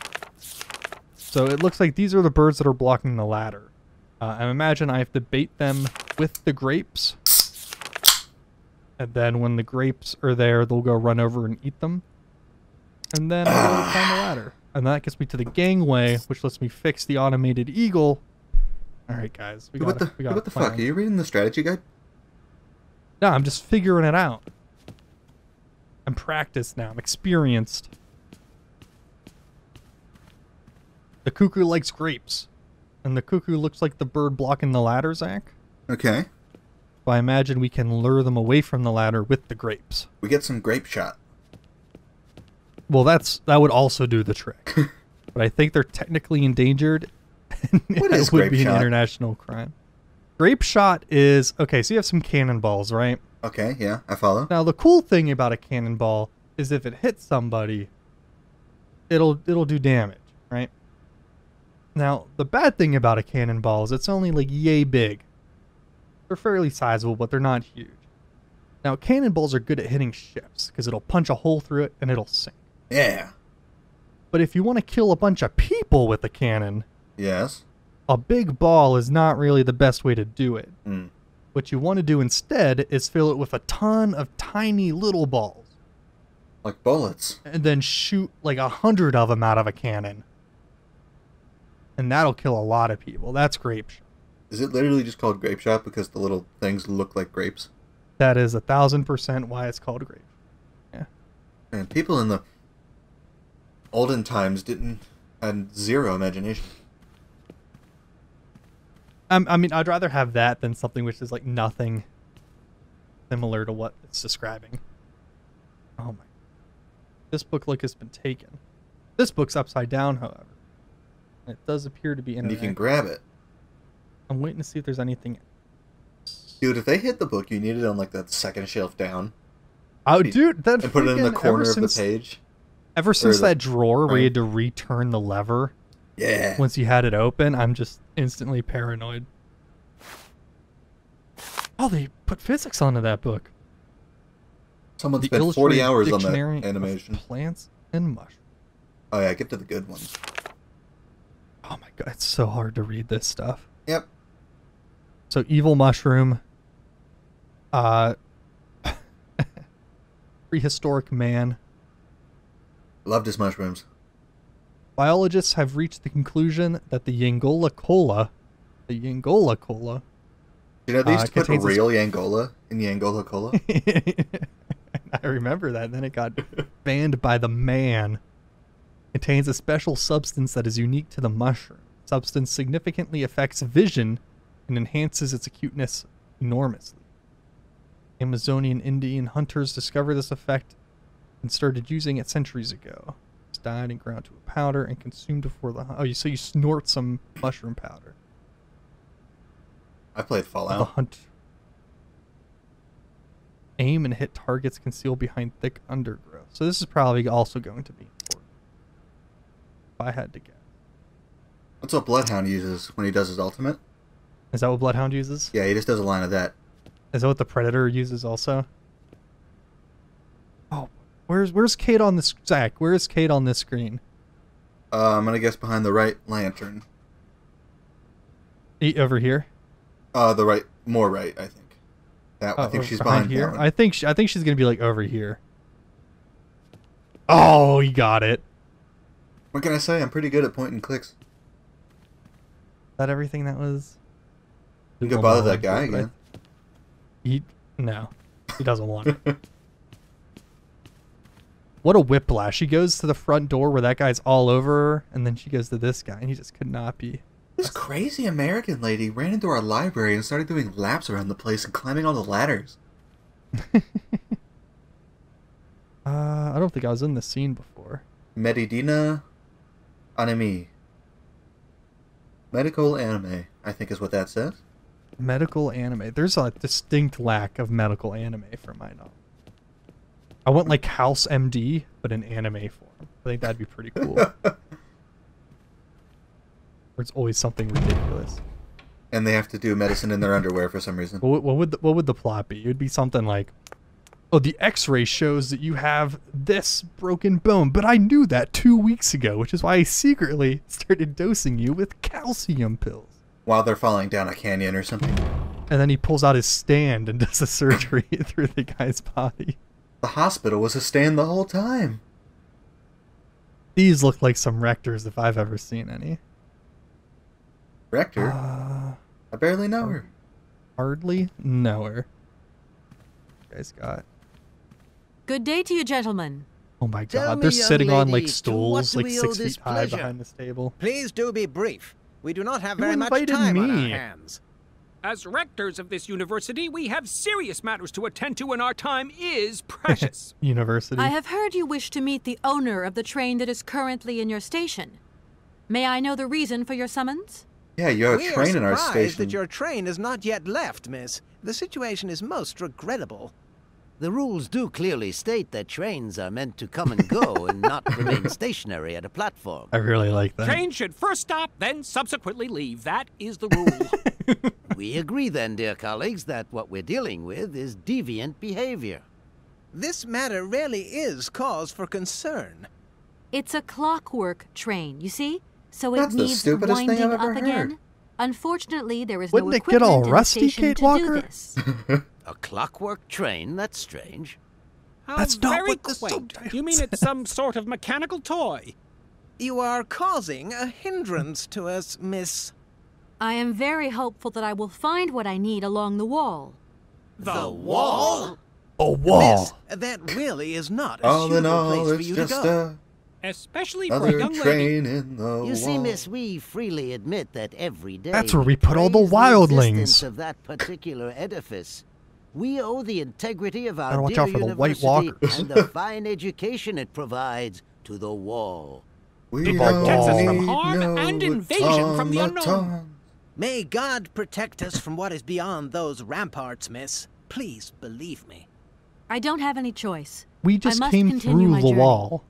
So it looks like these are the birds that are blocking the ladder. I imagine I have to bait them with the grapes. And then when the grapes are there, they'll go run over and eat them. And then I'll climb the ladder. And that gets me to the gangway, which lets me fix the automated eagle. Alright, guys. What the fuck? Are you reading the strategy guide? No, I'm just figuring it out. I'm practiced now. I'm experienced. The cuckoo likes grapes. And the cuckoo looks like the bird blocking the ladder, Zach. Okay. So I imagine we can lure them away from the ladder with the grapes. We get some grape shot. Well, that would also do the trick. But I think they're technically endangered. What is it would grape be an shot? international crime. Grape shot is... Okay, so you have some cannonballs, right? Okay, yeah, I follow. Now, the cool thing about a cannonball is if it hits somebody, it'll do damage, right? Now, the bad thing about a cannonball is it's only like yay big. They're fairly sizable, but they're not huge. Now, cannonballs are good at hitting ships because it'll punch a hole through it and it'll sink. Yeah. But if you want to kill a bunch of people with a cannon, Yes. a big ball is not really the best way to do it. Mm. What you want to do instead is fill it with a ton of tiny little balls. Like bullets. And then shoot like 100 of them out of a cannon. And that'll kill a lot of people. That's grape shot. Is it literally just called grape shot because the little things look like grapes? That is 1,000% why it's called grape. Yeah. And people in the olden times had zero imagination. I mean, I'd rather have that than something which is like nothing similar to what it's describing. Oh my. This book look has been taken. This book's upside down, however. It does appear to be And interactive. you can grab it. I'm waiting to see if there's anything. Dude, if they hit the book, you need it on like that second shelf down. Oh, dude, that And put it in the freaking- corner of the page. Ever since the- that drawer where you right. had to return the lever, Yeah. once you had it open, I'm just instantly paranoid. Oh, they put physics onto that book. Someone The spent 40 Illustrated hours on that Dictionary of animation. Plants and mushrooms. Oh yeah, get to the good ones. Oh my god, it's so hard to read this stuff. Yep. So evil mushroom, prehistoric man. Loved his mushrooms. Biologists have reached the conclusion that the Yangola cola, You know, they used to put contains real Yangola in Yangola Cola. I remember that. Then it got banned by the man. Contains a special substance that is unique to the mushroom. Substance significantly affects vision and enhances its acuteness enormously. Amazonian Indian hunters discovered this effect and started using it centuries ago. It's dyed and ground to a powder and consumed before the so you snort some mushroom powder. I played The Fallout. hunt. Aim and hit targets concealed behind thick undergrowth. So this is probably also going to be important. If I had to guess. That's what Bloodhound uses when he does his ultimate. Is that what Bloodhound uses? Yeah, he just does a line of that. Is that what the Predator uses also? Oh, where's Kate on this, Zach? Where is Kate on this screen? I'm gonna guess behind the right lantern. Over here? The right, more right, I think. I think she's behind here. that one. I think she's gonna be like over here. Oh, he got it. What can I say? I'm pretty good at point and clicks. Is that everything that was? You could bother that guy again. No, he doesn't want it. What a whiplash. She goes to the front door where that guy's all over her, and then she goes to this guy, and he just could not be. This crazy American lady ran into our library and started doing laps around the place and climbing all the ladders. I don't think I was in this scene before. Medidina Anime. Medical anime, I think is what that says. Medical anime. There's a distinct lack of medical anime for my knowledge. I want like House MD, but in anime form. I think that'd be pretty cool. Where it's always something ridiculous. And they have to do medicine in their underwear for some reason. What would the plot be? It would be something like, oh, the X-ray shows that you have this broken bone, but I knew that 2 weeks ago, which is why I secretly started dosing you with calcium pills. While they're falling down a canyon or something. And then he pulls out his stand and does a surgery through the guy's body. The hospital was a stand the whole time. These look like some rectors if I've ever seen any. Rector? I barely know her. Hardly know her. You guys got... Good day to you, gentlemen. Oh my Tell god, me, they're young sitting on like lady, to stools what like do we 6 owe this feet high pleasure? behind this table. Please do be brief. We do not have You very much invited time on our me. hands. As rectors of this university, we have serious matters to attend to, and our time is precious. University. I have heard you wish to meet the owner of the train that is currently in your station. May I know the reason for your summons? Yeah, you have We a are train in our surprised station. that your train has not yet left, miss. The situation is most regrettable. The rules do clearly state that trains are meant to come and go and not remain stationary at a platform. I really like that. Train should first stop, then subsequently leave. That is the rule. We agree then, dear colleagues, that what we're dealing with is deviant behavior. This matter really is cause for concern. It's a clockwork train, you see? So That's it the needs stupidest thing winding I've ever up again. heard. Unfortunately, there is Wouldn't no it get all equipment in the rusty, station Kate to Walker? do this. A clockwork train? That's strange. How That's not very what the quaint. subtitle You mean it's some sort of mechanical toy? You are causing a hindrance to us, miss. I am very hopeful that I will find what I need along the wall. The wall? A wall. Miss, that really is not a All in suitable all, place for it's you to just go. Especially for a another young lady. train in the You see, wall. miss, we freely admit that every day That's where we we put all the praise wildlings. existence of that particular edifice. We owe the integrity of Gotta our watch dear out for the White university Walkers. and the fine education it provides to the wall. We It don't protects us from need harm no and invasion from the unknown. automatons. May God protect us from what is beyond those ramparts, miss. Please believe me. I don't have any choice. We I just must came continue through my the journey. wall.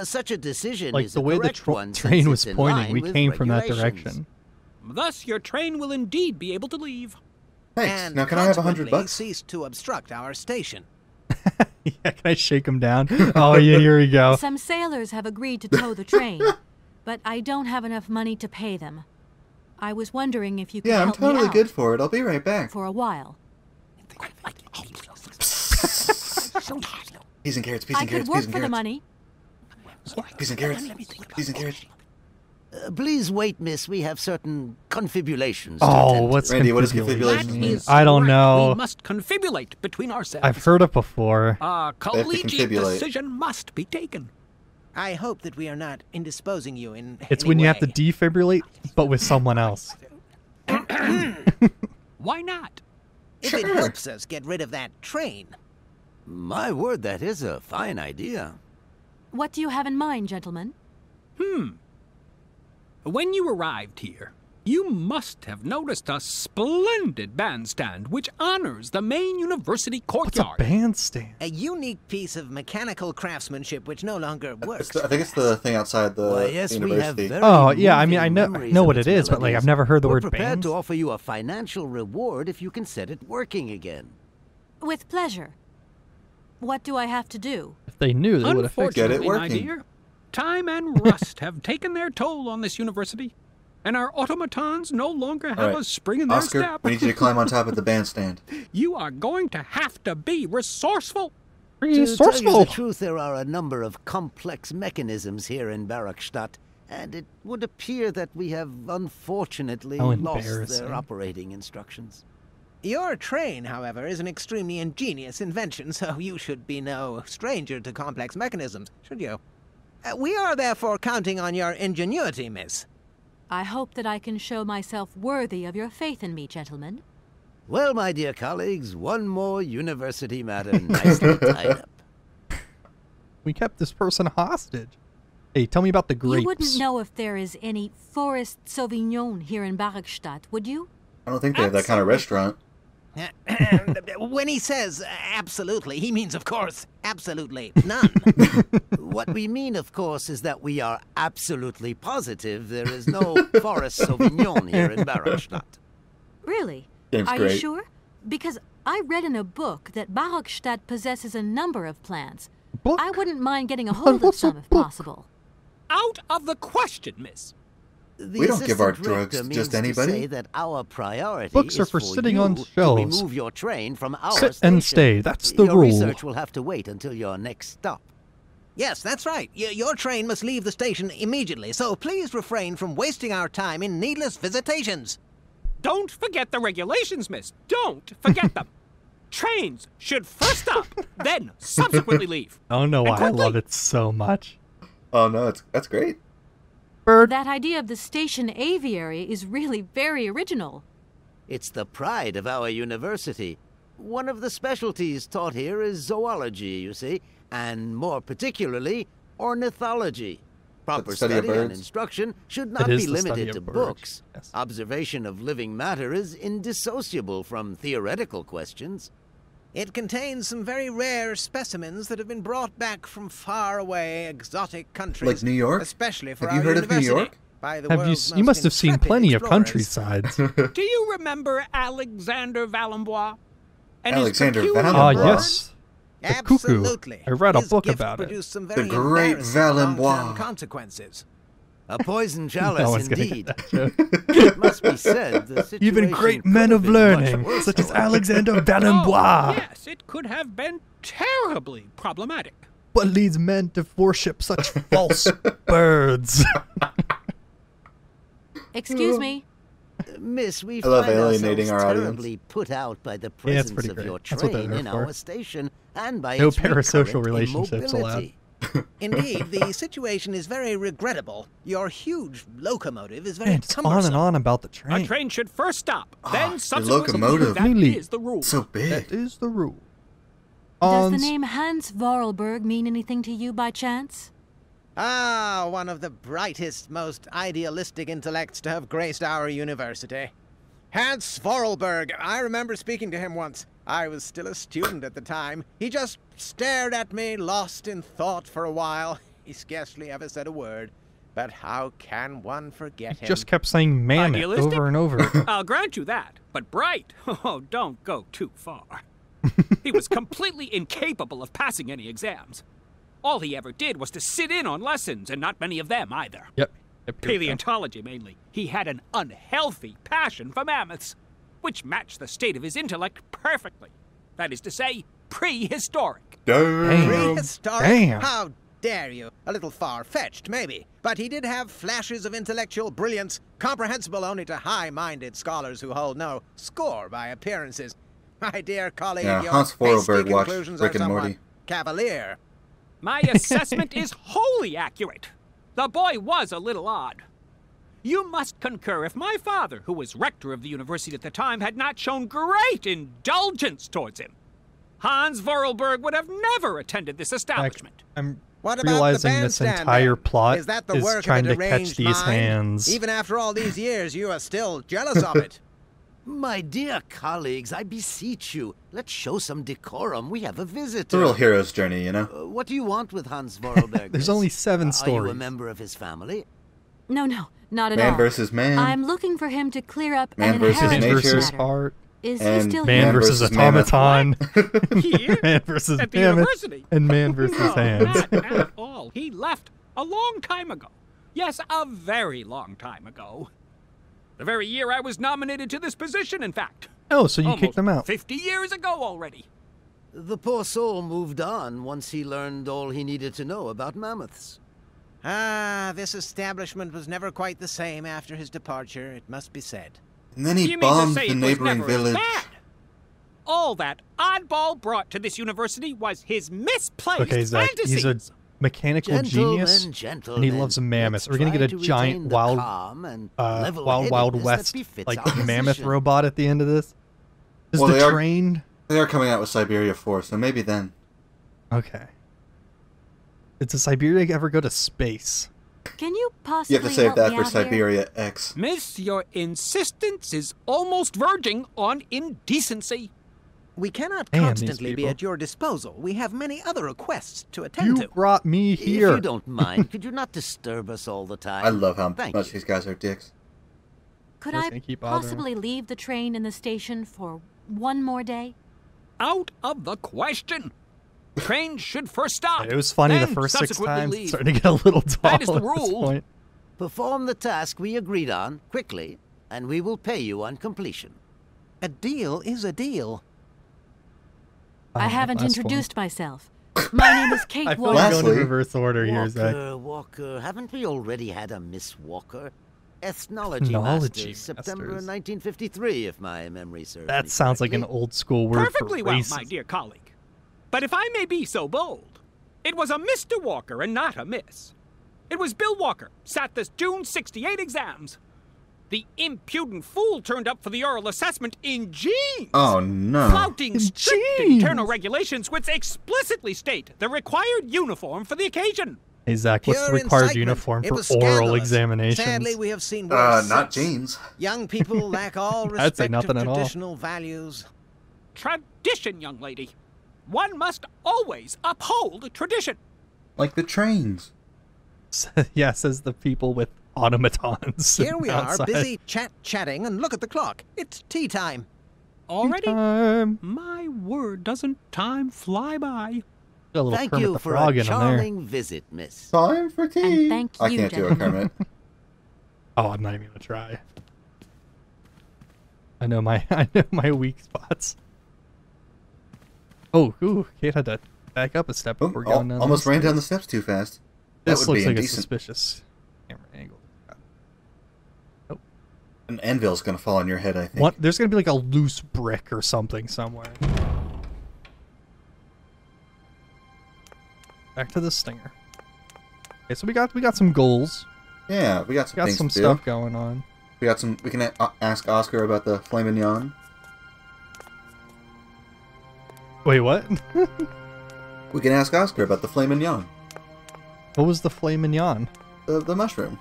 Such a decision Like is the a way the correct one since train was it's in pointing, line we with came from that regulations. direction. Thus, your train will indeed be able to leave. Thanks. And Now can I have consequently $100? cease to obstruct our station. Yeah, can I shake him down? Oh yeah, here we go. Some sailors have agreed to tow the train, but I don't have enough money to pay them. I was wondering if you could Yeah, I'm help me totally out good for it. I'll be right back. for a while. Peas and carrots, peas I and could carrots, work peas and for the carrots. money. Peas and carrots, peas and carrots. Please wait, miss. We have certain confibulations to Oh, attend to. what's Randy, what is confibulation? That confibulation? is I don't correct. know. We must confibulate between ourselves. I've heard it before. A to collegiate confibulate. decision must be taken. I hope that we are not indisposing you in It's any when you have way. to defibrillate, but with someone else. Why not? If it helps us get rid of that train. My word, that is a fine idea. What do you have in mind, gentlemen? When you arrived here, you must have noticed a splendid bandstand which honors the main university courtyard. What's a bandstand? A unique piece of mechanical craftsmanship which no longer works. I think it's the thing outside the university. Oh, yeah, I mean, I know what it is, but like I've never heard the word We're prepared band. to offer you a financial reward if you can set it working again. With pleasure. What do I have to do? If they knew, they would have fixed it. Unfortunately, my dear, time and rust have taken their toll on this university, and our automatons no longer have a spring in their Oscar, step. we need you to climb on top of the bandstand. You are going to have to be resourceful. To tell you the truth, there are a number of complex mechanisms here in Barrockstadt, and it would appear that we have unfortunately lost their operating instructions. Your train, however, is an extremely ingenious invention, so you should be no stranger to complex mechanisms, should you? We are therefore counting on your ingenuity, miss. I hope that I can show myself worthy of your faith in me, gentlemen. Well, my dear colleagues, one more university matter nicely tied up. We kept this person hostage. Hey, tell me about the grapes. You wouldn't know if there is any Forest Sauvignon here in Barrockstadt, would you? I don't think they have that kind of restaurant. When he says absolutely, he means, of course, absolutely none. What we mean, of course, is that we are absolutely positive there is no Forest Sauvignon here in Barrockstadt. Really? Game's Are great. you sure? Because I read in a book that Barrockstadt possesses a number of plants. I wouldn't mind getting a hold of some if possible. Out of the question, miss. We don't give our drugs to just anybody. Say that our priority Books are is for sitting you on to shelves. remove your train from our Sit station. and stay. That's the your rule. Research will have to wait until your next stop. Yes, that's right. Your train must leave the station immediately, so please refrain from wasting our time in needless visitations. Don't forget the regulations, miss. Don't forget them. Trains should first stop, then subsequently leave. I don't know why I love it so much. Oh no, that's great. That idea of the station aviary is really very original. It's the pride of our university. One of the specialties taught here is zoology, you see, and more particularly, ornithology. Proper study of study and birds? instruction should not It is be the study limited of to birds, books. yes. Observation of living matter is indissociable from theoretical questions. It contains some very rare specimens that have been brought back from faraway, exotic countries. Like New York? Especially for Have you our heard of New university. York? By the You world's must most have seen intrepid plenty of explorers. countrysides. Do you remember Alexander Valenbois? And Alexander his peculiar Ah, Valenbois. yes. The cuckoo. Absolutely. I read a His book gift about it. produced some The very great embarrassing long-term Valenbois. consequences. A poison No chalice, one's gonna indeed. get that joke. It must be said, the situation Even great could men have of been much learning, worse, such as however. Alexander Oh, Valenbois, yes, it could have been terribly problematic. what leads men to worship such false birds. Excuse me. Miss, we I love find alienating ourselves our audience. terribly put out by the Yeah, it's presence pretty of great. your That's what they're train there in for. our station and by No its parasocial recurrent relationships allowed. immobility. Indeed, the situation is very regrettable. Your huge locomotive is very Man, it's on cumbersome. and on about the A train. train should first stop, then the subsequently locomotive. leave. That Really? is the rule. So big. That is the rule. Does the Hans, name Hans Vorarlberg mean anything to you by chance? Ah, one of the brightest, most idealistic intellects to have graced our university. Hans Vorarlberg. I remember speaking to him once. I was still a student at the time. He just stared at me, lost in thought for a while. He scarcely ever said a word. But how can one forget him? just kept saying mammoth Idealistic? over and over. I'll grant you that, but bright? Oh, don't go too far. He was completely incapable of passing any exams. All he ever did was to sit in on lessons, and not many of them either. Yep. Here we go. Paleontology, mainly. He had an unhealthy passion for mammoths, which matched the state of his intellect perfectly. That is to say, prehistoric. Damn. Prehistoric? Damn. How dare you? A little far-fetched, maybe. But he did have flashes of intellectual brilliance, comprehensible only to high-minded scholars who hold no score by appearances. My dear colleague, Yeah, your Hans hasty Vorarlberg watched conclusions Rick are and somewhat Morty. cavalier. My assessment is wholly accurate. The boy was a little odd. You must concur if my father, who was rector of the university at the time, had not shown great indulgence towards him. Hans Vorarlberg would have never attended this establishment. I'm What about realizing the this bandstand, entire then? plot Is that the work trying of a to catch deranged these mind? hands. Even after all these years, you are still jealous of it. My dear colleagues, I beseech you, let's show some decorum. We have a visitor. It's a real hero's journey, you know? What do you want with Hans Vorarlberg? There's only 7 Are you stories. a member of his family? No, not at all. Man versus man. I'm looking for him to clear up Man an versus inheritance nature. versus matter. heart. Is And he still Man here? versus mammoth. automaton. Here? Man versus At the mammoth. university? And man versus No, hands. not at all. He left a long time ago. Yes, a very long time ago. The very year I was nominated to this position, in fact. Oh, so you Almost kicked them out. 50 years ago already. The poor soul moved on once he learned all he needed to know about mammoths. Ah, this establishment was never quite the same after his departure, it must be said. And then he You mean to bombed say the it was neighboring never as village. bad? All that oddball brought to this university was his misplaced Okay, Zach, fantasies. he's a mechanical genius, and he loves mammoths. We're gonna get a giant wild west like mammoth robot at the end of this. Is Well, the train? They are coming out with Syberia 4, so maybe then. Okay. Did the Syberia ever go to space? Can you possibly You have to save help that me for out here? Syberia X. Miss, your insistence is almost verging on indecency. We cannot Damn, these constantly be people. at your disposal. We have many other requests to attend You to. brought me here. If you don't mind, could you not disturb us all the time? I love how Thank much you. these guys are dicks. Could Just I gonna keep bothering. possibly leave the train in the station for one more day? Out of the question. Trains should first stop. It was funny the then first 6 subsequently times. leave. It's starting to get a little dull That is the at this rule. point. Perform the task we agreed on, quickly, and we will pay you on completion. A deal is a deal. I haven't last introduced myself. My name is Kate I feel Walker. like going in Lastly- reverse order here, Zach. Walker, haven't we already had a Miss Walker? Ethnology, Ethnology Masters, September Masters. 1953, if my memory serves me That sounds like an correctly. old school word Perfectly for well, racism. my dear colleague. But if I may be so bold, it was a Mr. Walker and not a Miss. It was Bill Walker, sat the June 68 exams. The impudent fool turned up for the oral assessment in jeans. Oh no. Flouting strict jeans. internal regulations which explicitly state the required uniform for the occasion. Hey, Zach, what's the Pure required incitement. uniform It for was oral scandalous. examinations? Sadly, we have seen worse. Not since. jeans. Young people lack all I'd say respect nothing of at all. traditional values. Tradition, young lady. One must always uphold tradition. Like the trains. Yeah, says the people with automatons. Here we are, outside. busy chatting, and look at the clock. It's tea time. Already? Time. My word, doesn't time fly by? Got a little Thank Kermit you the for Frog a in them there. charming visit, miss. Time for tea. And thank I you, can't do a gentlemen. Kermit. Oh, I'm not even gonna try. I know my weak spots. Oh, ooh, Kate had to back up a step Oh, before going down. almost those ran stairs. down the steps too fast. That This would looks be like a indecent. suspicious camera angle. An anvil's gonna fall on your head, I think. What? There's gonna be like a loose brick or something somewhere. Back to the stinger. Okay, so we got some goals. Yeah, we got some Got things some to stuff do. going on. We got some. We can ask Oscar about the filet mignon. Wait, what? We can ask Oscar about the filet mignon. What was the filet mignon? The mushroom.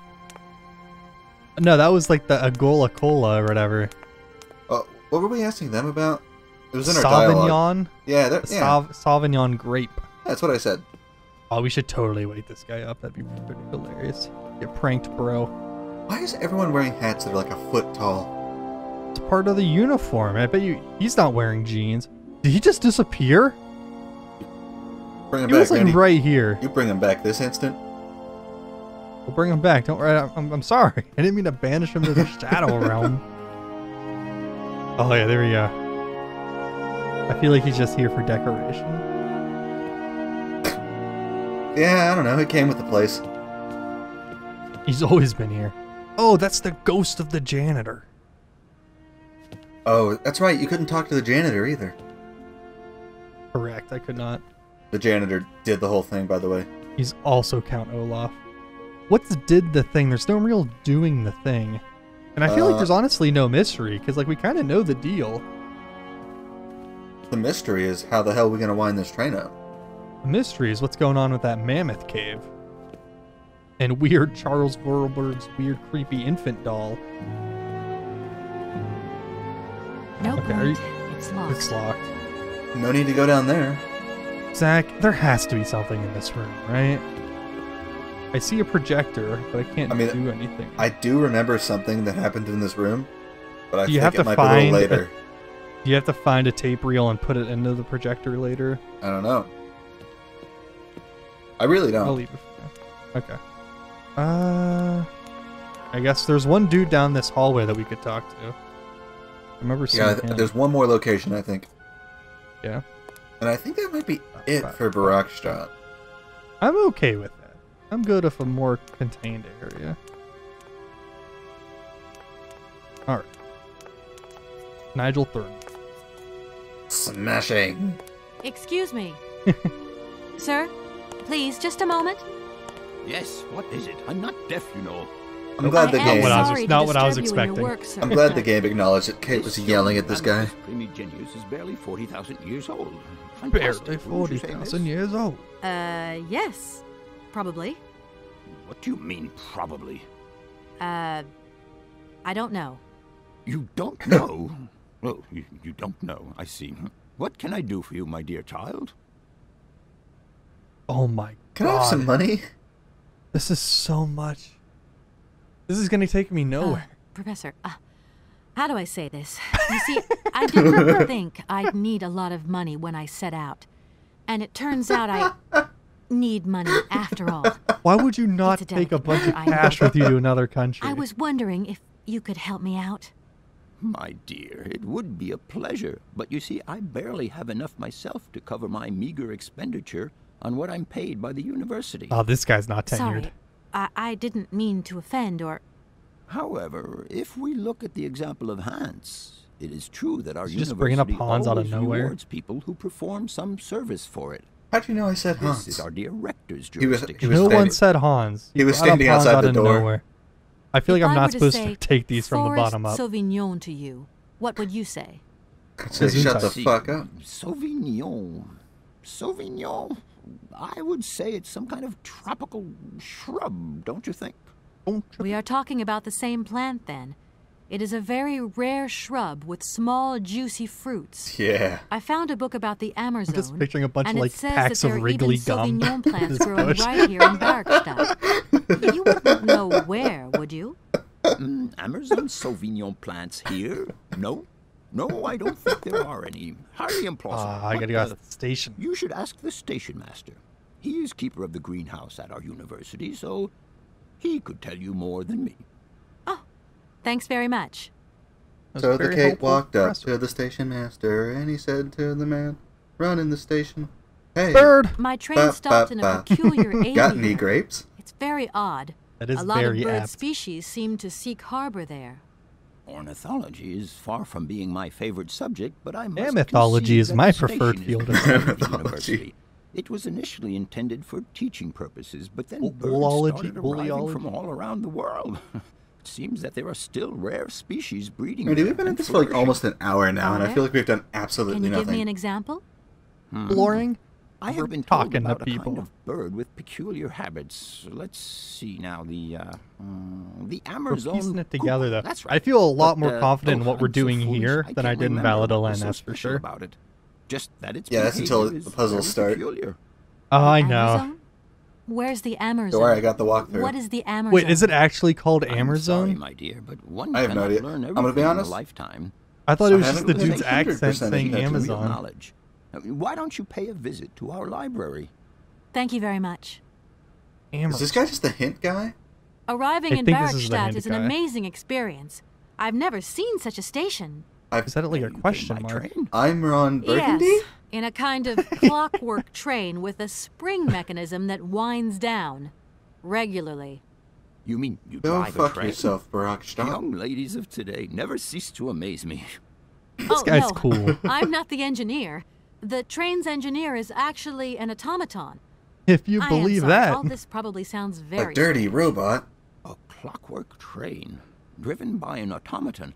No, that was like the Agola Cola or whatever. Oh, what were we asking them about? It was in our dialogue. Sauvignon? Yeah, The Sauvignon grape. That's what I said. Oh, we should totally wake this guy up. That'd be pretty hilarious. Get pranked, bro. Why is everyone wearing hats that are like a foot tall? It's part of the uniform. I bet you he's not wearing jeans. Did he just disappear? Bring him He back, was like Randy. right here. You bring him back this instant. We'll bring him back. Don't worry. I'm sorry. I didn't mean to banish him to the shadow realm. Oh yeah, there we go. I feel like he's just here for decoration. Yeah, I don't know. He came with the place. He's always been here. Oh, that's the ghost of the janitor. Oh, that's right. You couldn't talk to the janitor either. Correct. I could not. The janitor did the whole thing, by the way. He's also Count Olaf. What's did the thing? There's no real doing the thing. And I feel like there's honestly no mystery, because like we kind of know the deal. The mystery is how the hell are we going to wind this train up? Mystery is what's going on with that mammoth cave. And weird Charles Vorarlberg's weird creepy infant doll. Nope. Okay, It's locked. It's locked. No need to go down there. Zach, there has to be something in this room, right? I see a projector, but I can't do anything. I do remember something that happened in this room, but I Do you think have it to might be a little find later. Do you have to find a tape reel and put it into the projector later? I don't know. I really don't. I'll leave it for now. Okay. I guess there's one dude down this hallway that we could talk to. I remember seeing him. There's one more location, I think. Yeah. And I think that might be it for Barrockstadt. I'm okay with that. I'm good with a more contained area. Alright. Nigel Thurman. Smashing. Excuse me. Sir, please, just a moment. Yes, what is it? I'm not deaf, you know. I'm glad the game. Not what I was expecting. I'm glad the game acknowledged that Kate was yelling at this guy. Primigenius is barely 40,000 years old. Barely 40,000 years old. Yes. Probably. What do you mean, probably? I don't know. You don't know? Oh, you don't know. I see. What can I do for you, my dear child? Oh my god. Can I have some money? This is so much. This is gonna take me nowhere. Professor, how do I say this? You see, I didn't think I'd need a lot of money when I set out. And it turns out I need money after all. Why would you not take a bunch of cash with you to another country? I was wondering if you could help me out. My dear, it would be a pleasure. But you see, I barely have enough myself to cover my meager expenditure on what I'm paid by the university. Oh, this guy's not tenured. Sorry, I didn't mean to offend or... However, if we look at the example of Hans, it is true that our just bringing up university Hans out of always nowhere. rewards people who perform some service for it. How do you know I said Hans? This is our dear rector's He was jurisdiction. No one said Hans. He was brought up standing Hans outside out the of door. nowhere. I feel like If I'm I not were supposed to say take these from the Forest bottom up. Sauvignon to you, what would you say? So shut the fuck up. Sauvignon. Sauvignon? I would say it's some kind of tropical shrub, don't you think? We are talking about the same plant then. It is a very rare shrub with small, juicy fruits. Yeah. I found a book about the Amazon. I'm just picturing a bunch and of it says packs that there of are Wrigley even gum. Sauvignon in plants this growing bush. right here in Barrockstadt. You wouldn't know where, would you? Amazon Sauvignon plants here? No. No, I don't think there are any. Highly implausible. I gotta go to the station. You should ask the station master. He is keeper of the greenhouse at our university, so he could tell you more than me. Oh, thanks very much. So the Kate walked up to the station master, and he said to the man running the station, "Hey, bird!" My train stopped in a peculiar aviary. Got any grapes?" It's very odd. That is a lot very of bird apt. species seem to seek harbor there. Ornithology is far from being my favorite subject, but I must Mammothology concede is that my the station preferred is field. part of the university. It was initially intended for teaching purposes, but then birds started arriving from all around the world. It seems that there are still rare species breeding. Dude, we've been at this for like almost an hour now, and I feel like we've done absolutely Can you nothing. give me an example? Exploring? I have been told about a kind of bird with peculiar habits. Let's see now, the Amazon. We're piecing it together, though. That's right. I feel a lot more But, confident in what we're I'm so doing foolish. here I than I can't did in remember what was Valadolen, so that's for special sure. about it. Just that it's Yeah, that's until the puzzles start. Peculiar. Oh, I know. Amazon? Where's the Amazon? Don't worry, I got the walkthrough. What is the Amazon? Wait, is it actually called I'm Amazon? sorry, my dear, but one I have no cannot idea. learn I'm gonna be everything in honest. a lifetime. I thought it was I just the haven't dude's been accent 100% saying into real Amazon. Knowledge. Why don't you pay a visit to our library? Thank you very much. Is this guy just the hint guy? Arriving I in think this is the Barrockstadt hint is an guy. amazing experience. I've never seen such a station. Is that like a question mark? I'm Ron Burgundy? Yes, in a kind of clockwork train with a spring mechanism that winds down regularly. You mean you Go drive a fuck train? yourself, Barrockstadt. Young ladies of today never cease to amaze me. This guy's no, cool. I'm not the engineer. The train's engineer is actually an automaton. If you I am believe sorry, that. all this probably sounds very A dirty robot. A clockwork train, driven by an automaton.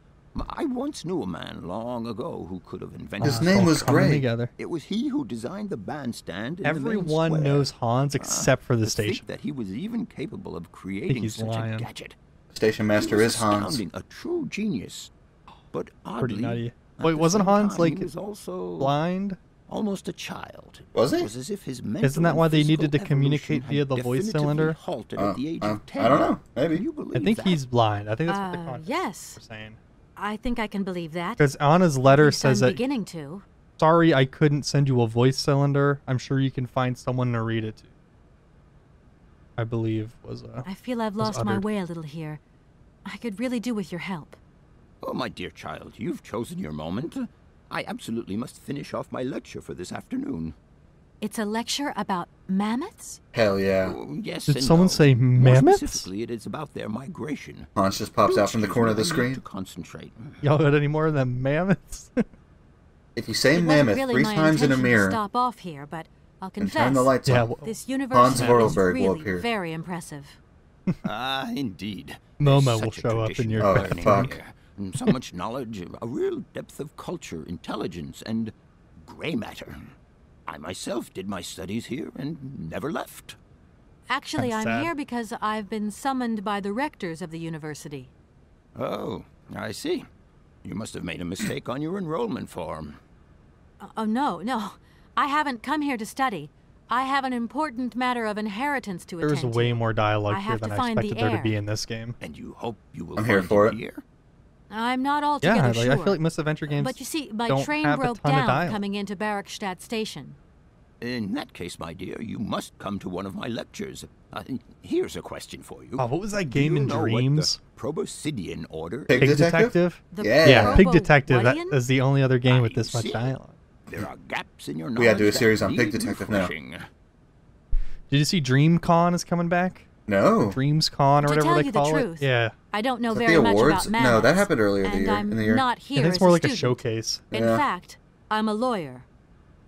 I once knew a man long ago who could have invented... His name was Gray. Together. It was he who designed the bandstand in Everyone the main knows square. Hans except for the To station. think that he was even capable of creating such lying. a gadget. Station master is Hans. A true genius. But oddly, Pretty nutty. at Wait, the wasn't same Hans time, like he was also blind? almost a child. Was he? It was as if his mental Isn't that why and they needed to physical communicate evolution via had the voice definitively cylinder? halted at the age of 10. I don't know. Maybe. Can you believe I think that? he's blind. I think that's what the context Yes. were saying. I think I can believe that. Because Anna's letter At least says I'm that, beginning to. sorry I couldn't send you a voice cylinder. I'm sure you can find someone to read it to. I believe was I feel I've lost my way a little here. I could really do with your help. Oh, my dear child, you've chosen your moment. I absolutely must finish off my lecture for this afternoon. It's a lecture about mammoths? Hell yeah. Oh, yes. Did and someone no. say More mammoths? specifically, it is about their migration. Hans just pops Do out from the excuse corner me, of the I need screen. to concentrate. Y'all got any more than mammoths? If you say It wasn't mammoth really 3 my times in a intention to mirror stop off here, but I'll and confess. turn the lights on, This Hans university is Vorarlberg will really appear. very impressive. Ah, indeed. Momo There's will such a show up in tradition your of Oh, learning fuck. here. So much knowledge, a real depth of culture, intelligence, and gray matter. I myself did my studies here and never left. Actually, That's I'm sad. here because I've been summoned by the rectors of the university. Oh, I see. You must have made a mistake on your enrollment form. Oh, no. I haven't come here to study. I have an important matter of inheritance to attend There's to. way more dialogue I here have than to I find the expected there to heir. be in this game. And you hope you will I'm here find for him it. here? I'm not altogether Yeah, sure. like, I feel like most adventure games But you see, my don't train have a broke ton of down dialogue. coming into Barrockstadt station. In that case, my dear, you must come to one of my lectures. Here's a question for you. Oh, what was that Do game you in know what the Dreams? Proboscidean order Pig Pig Detective? The Yeah. Pig Detective. That Probo-Whatian? is the only other game with You this much see? dialogue. There are gaps in your We knowledge. gotta do a that series on need Pig Detective now. refreshing. Did you see DreamCon is coming back? No. DreamsCon or To whatever tell they you the call truth, it. Yeah. I don't know Is that very the much awards? about mammoths. No, that happened earlier and in the year. not I here think it's as more a like a student. showcase. In Yeah. fact, I'm a lawyer.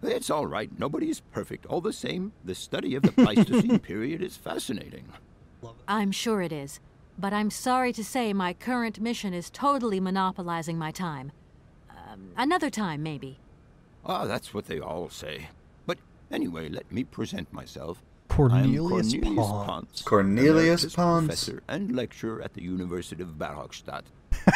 It's all right. Nobody's perfect. All the same, the study of the Pleistocene period is fascinating. I'm sure it is. But I'm sorry to say my current mission is totally monopolizing my time. Another time, maybe. Ah, that's what they all say. But anyway, let me present myself. Cornelius I am Cornelius Pons. Pons. Cornelius Emeritus Pons. Professor and lecturer at the University of Barrockstadt.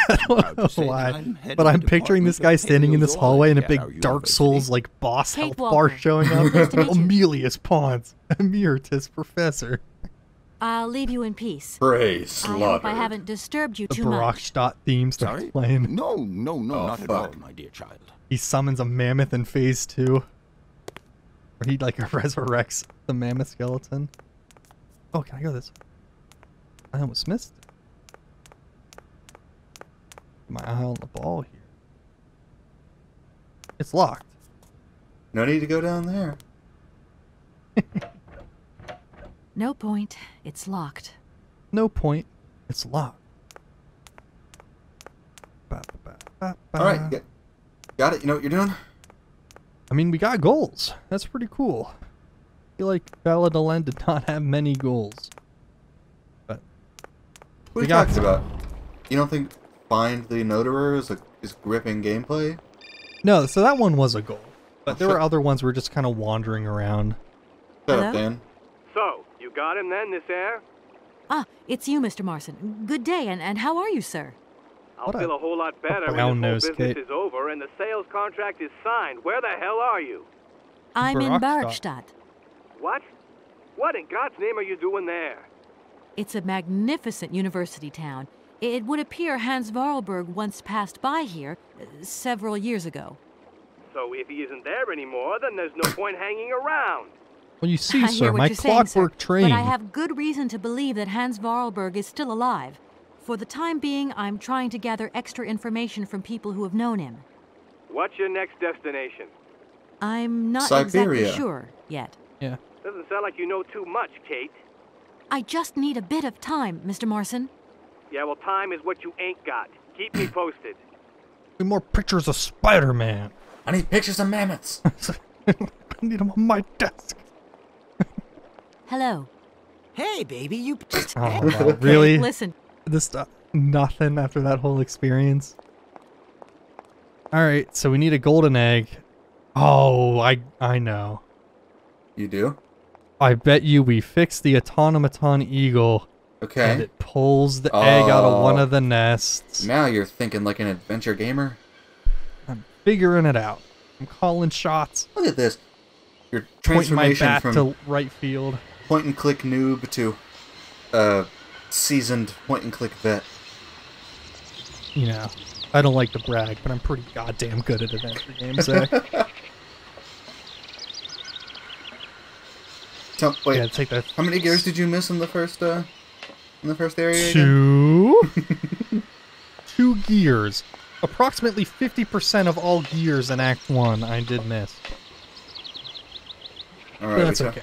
I don't know why, but I'm picturing this guy standing in this hallway and a big Dark Souls like boss Kate health bar Walker. showing up. Nice to meet you. Emilius Pons, Emeritus Professor. I'll leave you in peace. Praise I hope I haven't disturbed you The too much. Barrockstadt theme starts Sorry? playing. No, not at all, fuck. my dear child. He summons a mammoth in phase 2. Or he like resurrects the mammoth skeleton. Oh, can I go this way? I almost missed it. My eye on the ball here. It's locked. No need to go down there. No point. It's locked. No point. It's locked. Ba, ba, ba, ba. All right, got it. You know what you're doing? I mean, we got goals. That's pretty cool. I feel like Valadolin did not have many goals. But What are we you got talking about? You don't think Find the Notarer is gripping gameplay? no, so that one was a goal. But there shut- were other ones where we're just kind of wandering around. Shut Hello? up, Dan. So, you got him then, this air? Ah, it's you, Mr. Marson. Good day, and how are you, sir? I'll What a- feel a whole lot better when brown this whole nose, business Kate. is over and the sales contract is signed. Where the hell are you? I'm in Barrockstadt. Barrockstadt. What? What in God's name are you doing there? It's a magnificent university town. It would appear Hans Vorarlberg once passed by here several years ago. So if he isn't there anymore, then there's no point hanging around. Well, you see, I sir, hear what my you're saying, sir, clockwork train. But I have good reason to believe that Hans Vorarlberg is still alive. For the time being, I'm trying to gather extra information from people who have known him. What's your next destination? I'm not Syberia. exactly sure yet. Yeah. Doesn't sound like you know too much, Kate. I just need a bit of time, Mr. Marson. Yeah, well, time is what you ain't got. Keep me posted. Need more pictures of Spider-Man. I need pictures of mammoths. I need them on my desk. Hello. Hey, baby, you just... Oh, wow. Really? Listen, This nothing after that whole experience. Alright, so we need a golden egg. Oh, I know. You do? I bet you we fix the automaton eagle. Okay. And it pulls the egg out of one of the nests. Now you're thinking like an adventure gamer. I'm figuring it out. I'm calling shots. Look at this. Your Pointing my transformation bat from to right field. point and click noob to seasoned point and click vet. You know, I don't like to brag, but I'm pretty goddamn good at adventure games, eh? So, wait, yeah, take that. How many gears did you miss in the first area? Two. 2 gears. Approximately 50% of all gears in Act 1 I did miss. Alright, that's okay.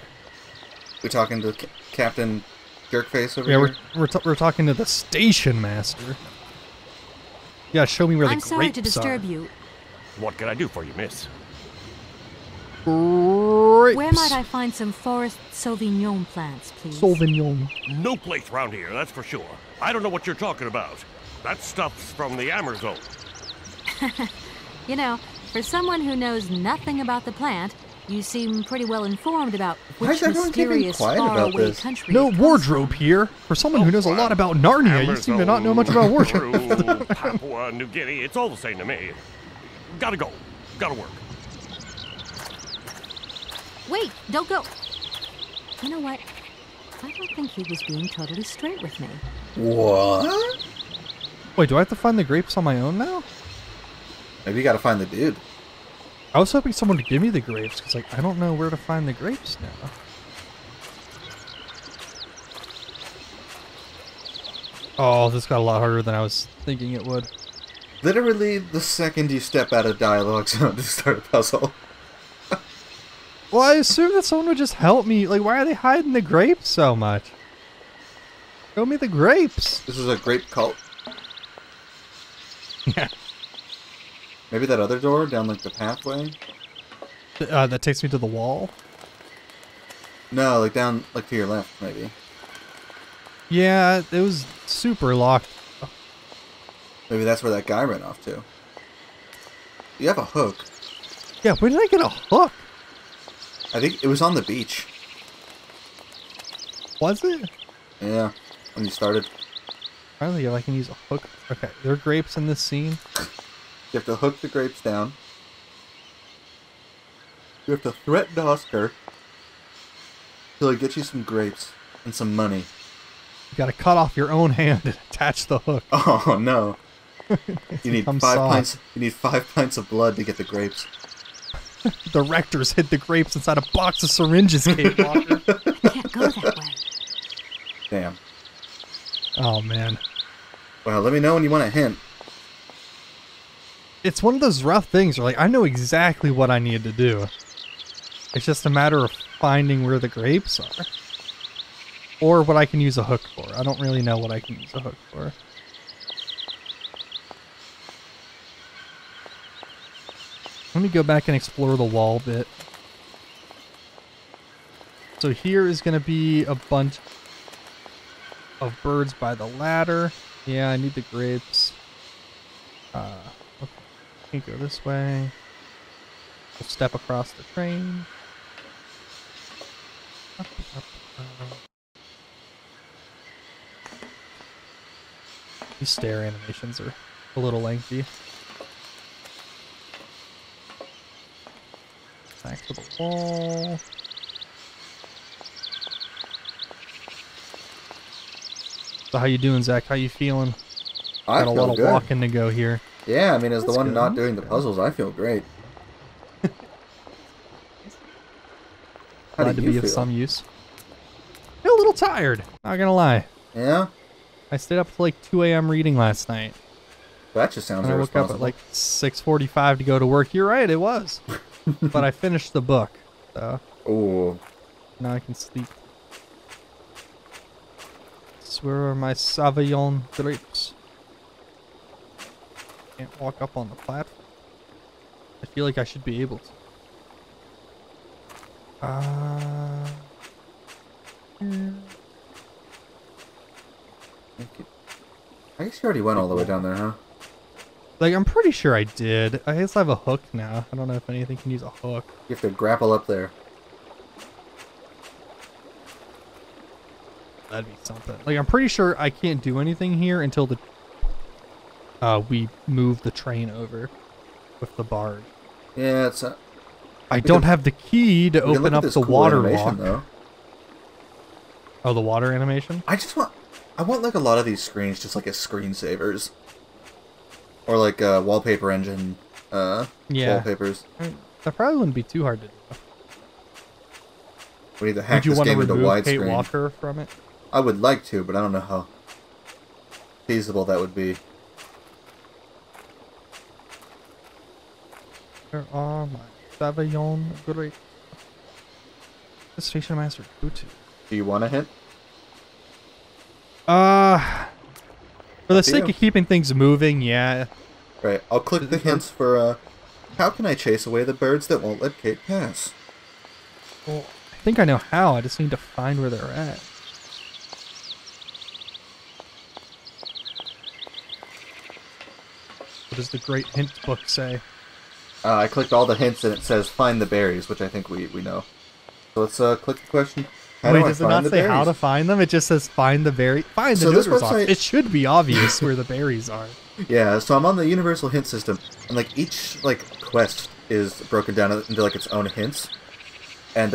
We talking to Captain Jerkface over here? Yeah, we're talking to the station master. Yeah, show me where the I'm grapes sorry to disturb are. you. What can I do for you, miss? Grapes. Where might I find some forest Sauvignon plants, please? Sauvignon. No place around here, that's for sure. I don't know what you're talking about. That stuff's from the Amazon. You know, for someone who knows nothing about the plant, you seem pretty well informed about which mysterious faraway country. No wardrobe here. For someone who knows a lot about Narnia, you seem to not know much about wardrobe. Papua New Guinea, it's all the same to me. Gotta go. Gotta work. Wait, don't go. You know what? I don't think he was being totally straight with me. What? Wait, do I have to find the grapes on my own now? Maybe you gotta find the dude. I was hoping someone would give me the grapes, because like, I don't know where to find the grapes now. Oh, this got a lot harder than I was thinking it would. Literally, the second you step out of dialogue zone to start a puzzle. Well, I assume that someone would just help me. Like, why are they hiding the grapes so much? Show me the grapes. This is a grape cult. Yeah. Maybe that other door down like the pathway? That takes me to the wall? No, like down, like to your left, maybe. Yeah, it was super locked. Maybe that's where that guy ran off to. You have a hook. Yeah, where did I get a hook? I think it was on the beach. Was it? Yeah, when you started. I don't think if I can use a hook. Okay, there are grapes in this scene. You have to hook the grapes down. You have to threaten Oscar till he gets you some grapes and some money. You gotta cut off your own hand and attach the hook. Oh no! You need 5 pints. You need 5 pints of blood to get the grapes. The rectors hid the grapes inside a box of syringes, Kate Walker. You can't go that way. Damn. Oh man. Well, let me know when you want a hint. It's one of those rough things where, like, I know exactly what I need to do. It's just a matter of finding where the grapes are. Or what I can use a hook for. I don't really know what I can use a hook for. Let me go back and explore the wall a bit. So here is going to be a bunch of birds by the ladder. Yeah, I need the grapes. Okay. Can't go this way. We'll step across the train. These stair animations are a little lengthy. Back to the wall. So how you doing, Zach? How you feeling? I Got a feel lot of good. walking to go here. Yeah, I mean, as the one good. not doing the puzzles, I feel great. How Glad do to you be of feel? some use. Feel a little tired, not gonna lie. Yeah? I stayed up till like 2 a.m. reading last night. That just sounds And I woke up irresponsible. at like 6:45 to go to work. You're right, it was. But I finished the book, so Oh. now I can sleep. Where are my Sauvignon grapes? Can't walk up on the platform. I feel like I should be able to. I guess you already went all the way down there, huh? Like, I'm pretty sure I did. I guess I have a hook now. I don't know if anything can use a hook. You have to grapple up there. That'd be something. Like, I'm pretty sure I can't do anything here until the we move the train over with the barge. Yeah, it's. I don't have the key to open up the cool water animation, lock. though. Oh, the water animation? I want like a lot of these screens just like as screensavers. Or like wallpaper engine wallpapers. I mean, that probably wouldn't be too hard to do. We need to hack this game into widescreen. Would you want to remove Kate Walker from it? I would like to, but I don't know how feasible that would be. Where are my Savillon Great? The station master go to? Do you want a hint? For the sake of keeping things moving, yeah. Right, I'll click the hints for, how can I chase away the birds that won't let Kate pass? Well, I think I know how, I just need to find where they're at. What does the great hint book say? I clicked all the hints and it says find the berries, which I think we know. So let's click the question. Wait, does it not say how to find them? It just says find the berry. Find the noodles off. It should be obvious where the berries are. Yeah, so I'm on the universal hint system, and like each quest is broken down into like its own hints, and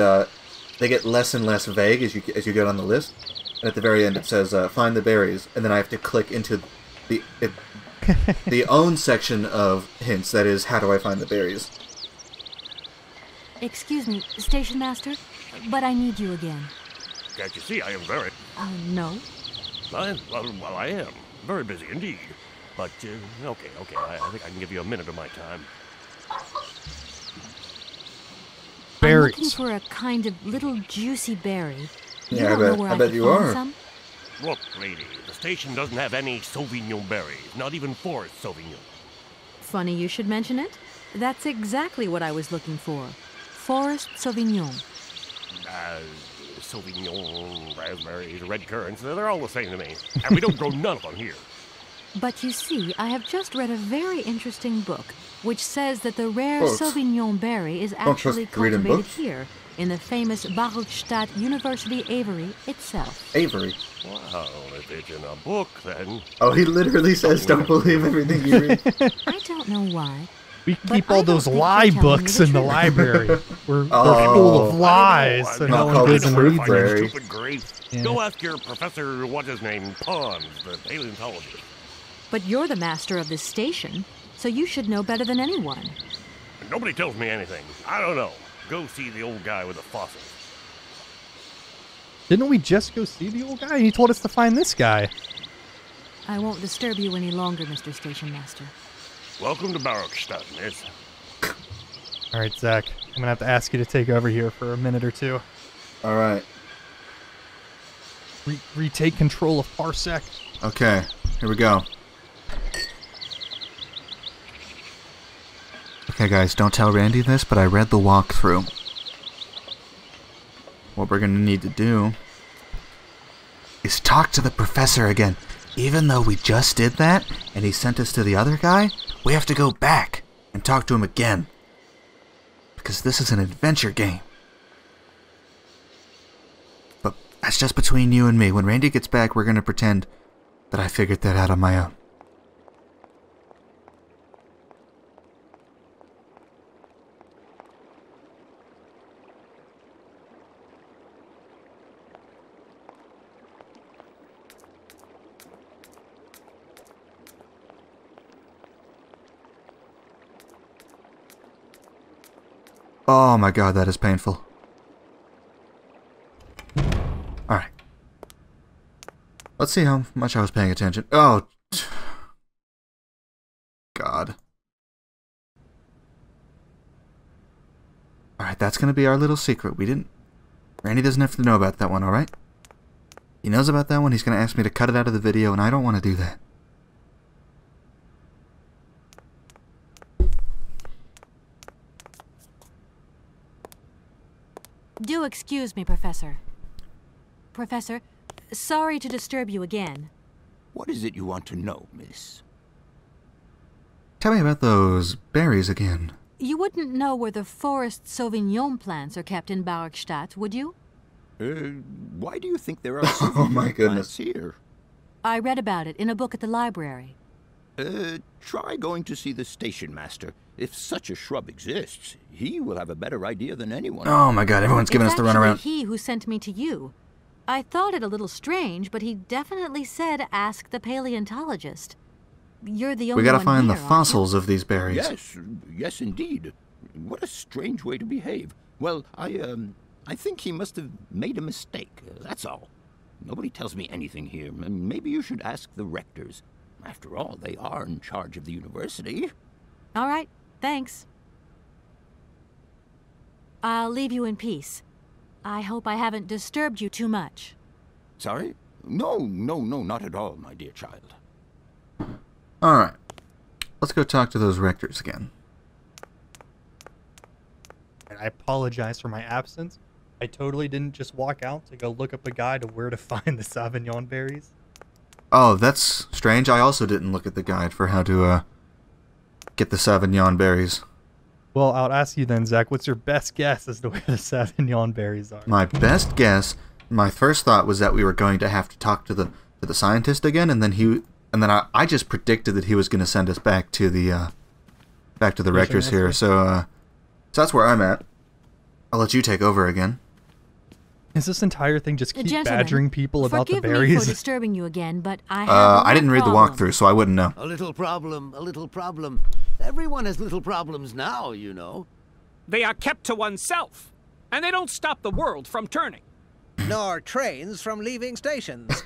they get less and less vague as you get on the list. And at the very end, it says find the berries, and then I have to click into the own section of hints. That is, how do I find the berries? Excuse me, station master, but I need you again. Can't you see I am very... No. Well, I am. Very busy indeed. But, okay. I think I can give you a minute of my time. Berries. I'm looking for a kind of little juicy berry. Yeah, I bet you are. Some? Look, lady, the station doesn't have any Sauvignon berries. Not even Forest Sauvignon. Funny you should mention it. That's exactly what I was looking for. Forest Sauvignon. Sauvignon, raspberries, red currants, they're all the same to me. And we don't grow none of them here. But you see, I have just read a very interesting book, which says that the rare Sauvignon berry is actually cultivated here, in the famous Barrockstadt University aviary itself. Aviary? Wow, if it's in a book, then... Oh, he literally says don't believe everything you read. I don't know why. We keep all those lie books in the library. We're full of lies, so no one goes and reads them. Stupid grape. Yeah. Go ask your professor, what's his name, Pons, the paleontologist. But you're the master of this station, so you should know better than anyone. Nobody tells me anything. I don't know. Go see the old guy with the fossils. Didn't we just go see the old guy? He told us to find this guy. I won't disturb you any longer, Mr. Station Master. Welcome to Barrockstadt, miss. All right, Zach. I'm going to have to ask you to take over here for a minute or two. All right. Retake control of Parsec. Okay, here we go. Okay, guys, don't tell Randy this, but I read the walkthrough. What we're going to need to do is talk to the professor again. Even though we just did that, and he sent us to the other guy, we have to go back and talk to him again. Because this is an adventure game. But that's just between you and me. When Randy gets back, we're going to pretend that I figured that out on my own. Oh my god, that is painful. Alright. Let's see how much I was paying attention. Oh. God. Alright, that's gonna be our little secret. Randy doesn't have to know about that one, alright? He knows about that one, he's gonna ask me to cut it out of the video, and I don't want to do that. Do excuse me, Professor. Professor, sorry to disturb you again. What is it you want to know, miss? Tell me about those berries again. You wouldn't know where the forest Sauvignon plants are kept in Barrockstadt, would you? Why do you think there are so oh my goodness. plants here? I read about it in a book at the library. Try going to see the station master. If such a shrub exists, he will have a better idea than anyone. Oh my god, everyone's giving us the runaround. It's actually he who sent me to you. I thought it a little strange, but he definitely said ask the paleontologist. You're the only one. We gotta find here, the fossils of these berries. Yes, indeed. What a strange way to behave. Well, I think he must have made a mistake, that's all. Nobody tells me anything here. Maybe you should ask the rectors. After all, they are in charge of the university. All right, thanks. I'll leave you in peace. I hope I haven't disturbed you too much. Sorry? No, not at all, my dear child. Alright. Let's go talk to those rectors again. And I apologize for my absence. I totally didn't just walk out to go look up a guide of where to find the Sauvignon berries. Oh, that's strange. I also didn't look at the guide for how to get the Sauvignon berries. Well, I'll ask you then, Zach, what's your best guess as to where the Sauvignon berries are? My best guess, my first thought was that we were going to have to talk to the scientist again, and then I just predicted that he was going to send us back to the rectors here. So that's where I'm at. I'll let you take over again. Is this entire thing just keep Gentlemen, badgering people about the berries? Forgive me for disturbing you again, but I didn't read the walkthrough, so I wouldn't know. A little problem. Everyone has little problems now, you know. They are kept to oneself, and they don't stop the world from turning. Nor trains from leaving stations.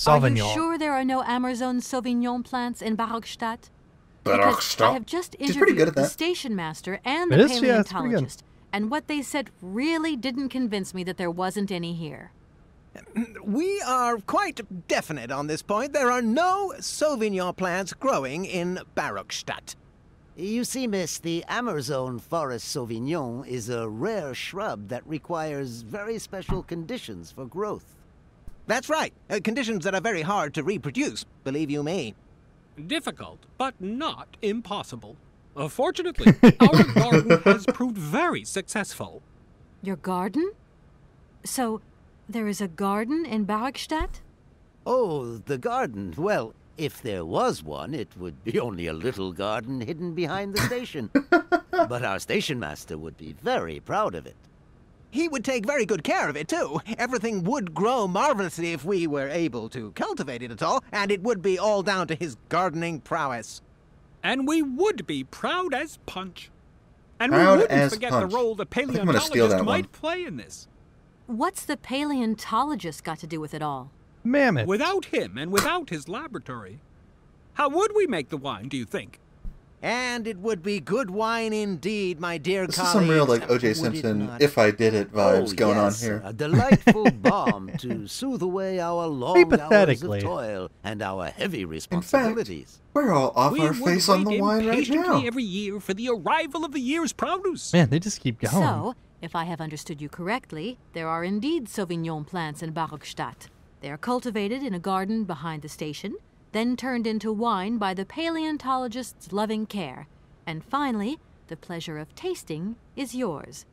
Are you sure there are no Amazon Sauvignon plants in Barrockstadt? Because I have just interviewed the station master and the paleontologist, and what they said really didn't convince me that there wasn't any here. We are quite definite on this point. There are no Sauvignon plants growing in Barrockstadt. You see, miss, the Amazon forest Sauvignon is a rare shrub that requires very special conditions for growth. That's right. Conditions that are very hard to reproduce, believe you me. Difficult, but not impossible. Fortunately, our garden has proved very successful. Your garden? So, there is a garden in Barrockstadt? Oh, the garden. Well, if there was one, it would be only a little garden hidden behind the station. But our station master would be very proud of it. He would take very good care of it, too. Everything would grow marvelously if we were able to cultivate it at all, and it would be all down to his gardening prowess. And we would be proud as punch. And we wouldn't forget the role the paleontologist might play in this. What's the paleontologist got to do with it all? Mammoth. Without him and without his laboratory, how would we make the wine, do you think? And it would be good wine indeed, my dear colleagues. This is some real, like, O.J. Simpson, if I did it vibes going on here. A delightful balm to soothe away our long hours of toil and our heavy responsibilities. In fact, we're all off our face on the wine right now. Every year for the arrival of the year's produce. Man, they just keep going. So, if I have understood you correctly, there are indeed Sauvignon plants in Barrockstadt. They are cultivated in a garden behind the station, then turned into wine by the paleontologist's loving care. And finally, the pleasure of tasting is yours.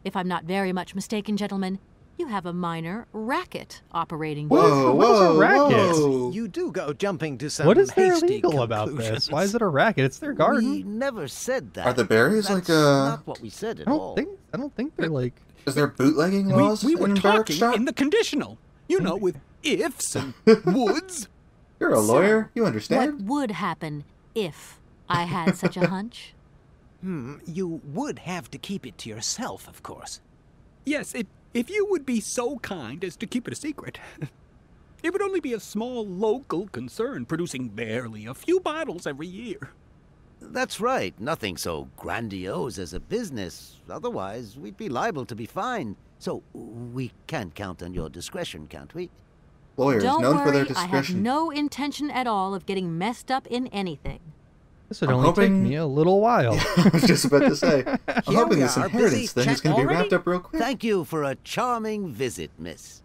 If I'm not very much mistaken, gentlemen, you have a minor racket operating. Whoa, what is a racket? Whoa. You do go jumping to some What is there hasty illegal about this? Why is it a racket? It's their garden. We never said that. Are the berries That's not what we said at all. I don't think they're like... Is there bootlegging laws we were in talking Barrockstadt? in the conditional. You know, with ifs and woulds. You're a lawyer. You understand? What would happen if I had such a hunch? You would have to keep it to yourself, of course. Yes, if you would be so kind as to keep it a secret. It would only be a small local concern, producing barely a few bottles every year. That's right. Nothing so grandiose as a business. Otherwise, we'd be liable to be fined. So we can count on your discretion, can't we? Lawyers Don't known worry, for their I have discretion. no intention at all of getting messed up in anything. This would only take me a little while. I was just about to say. I'm hoping this inheritance thing is going to be wrapped up real quick. Thank you for a charming visit, miss.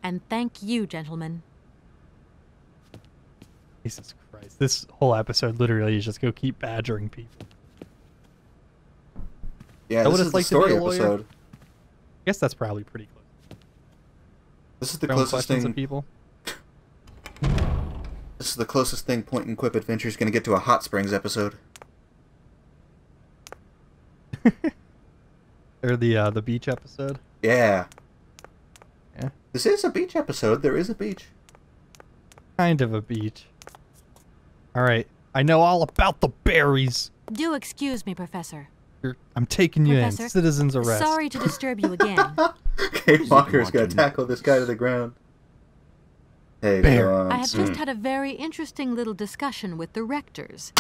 And thank you, gentlemen. Jesus Christ. This whole episode literally is just go keep badgering people. Yeah, this is the story episode. I guess that's probably pretty close. This is the closest thing. Of people. This is the closest thing Point and Quip Adventure is going to get to a Hot Springs episode. Or the beach episode. Yeah. Yeah. This is a beach episode. There is a beach. Kind of a beach. All right. I know all about the berries. Do excuse me, Professor. I'm taking you Professor, in. Citizen's arrest. Sorry to disturb you again. Kate Walker's going to tackle this guy to the ground. Hey, I have just had a very interesting little discussion with the rectors.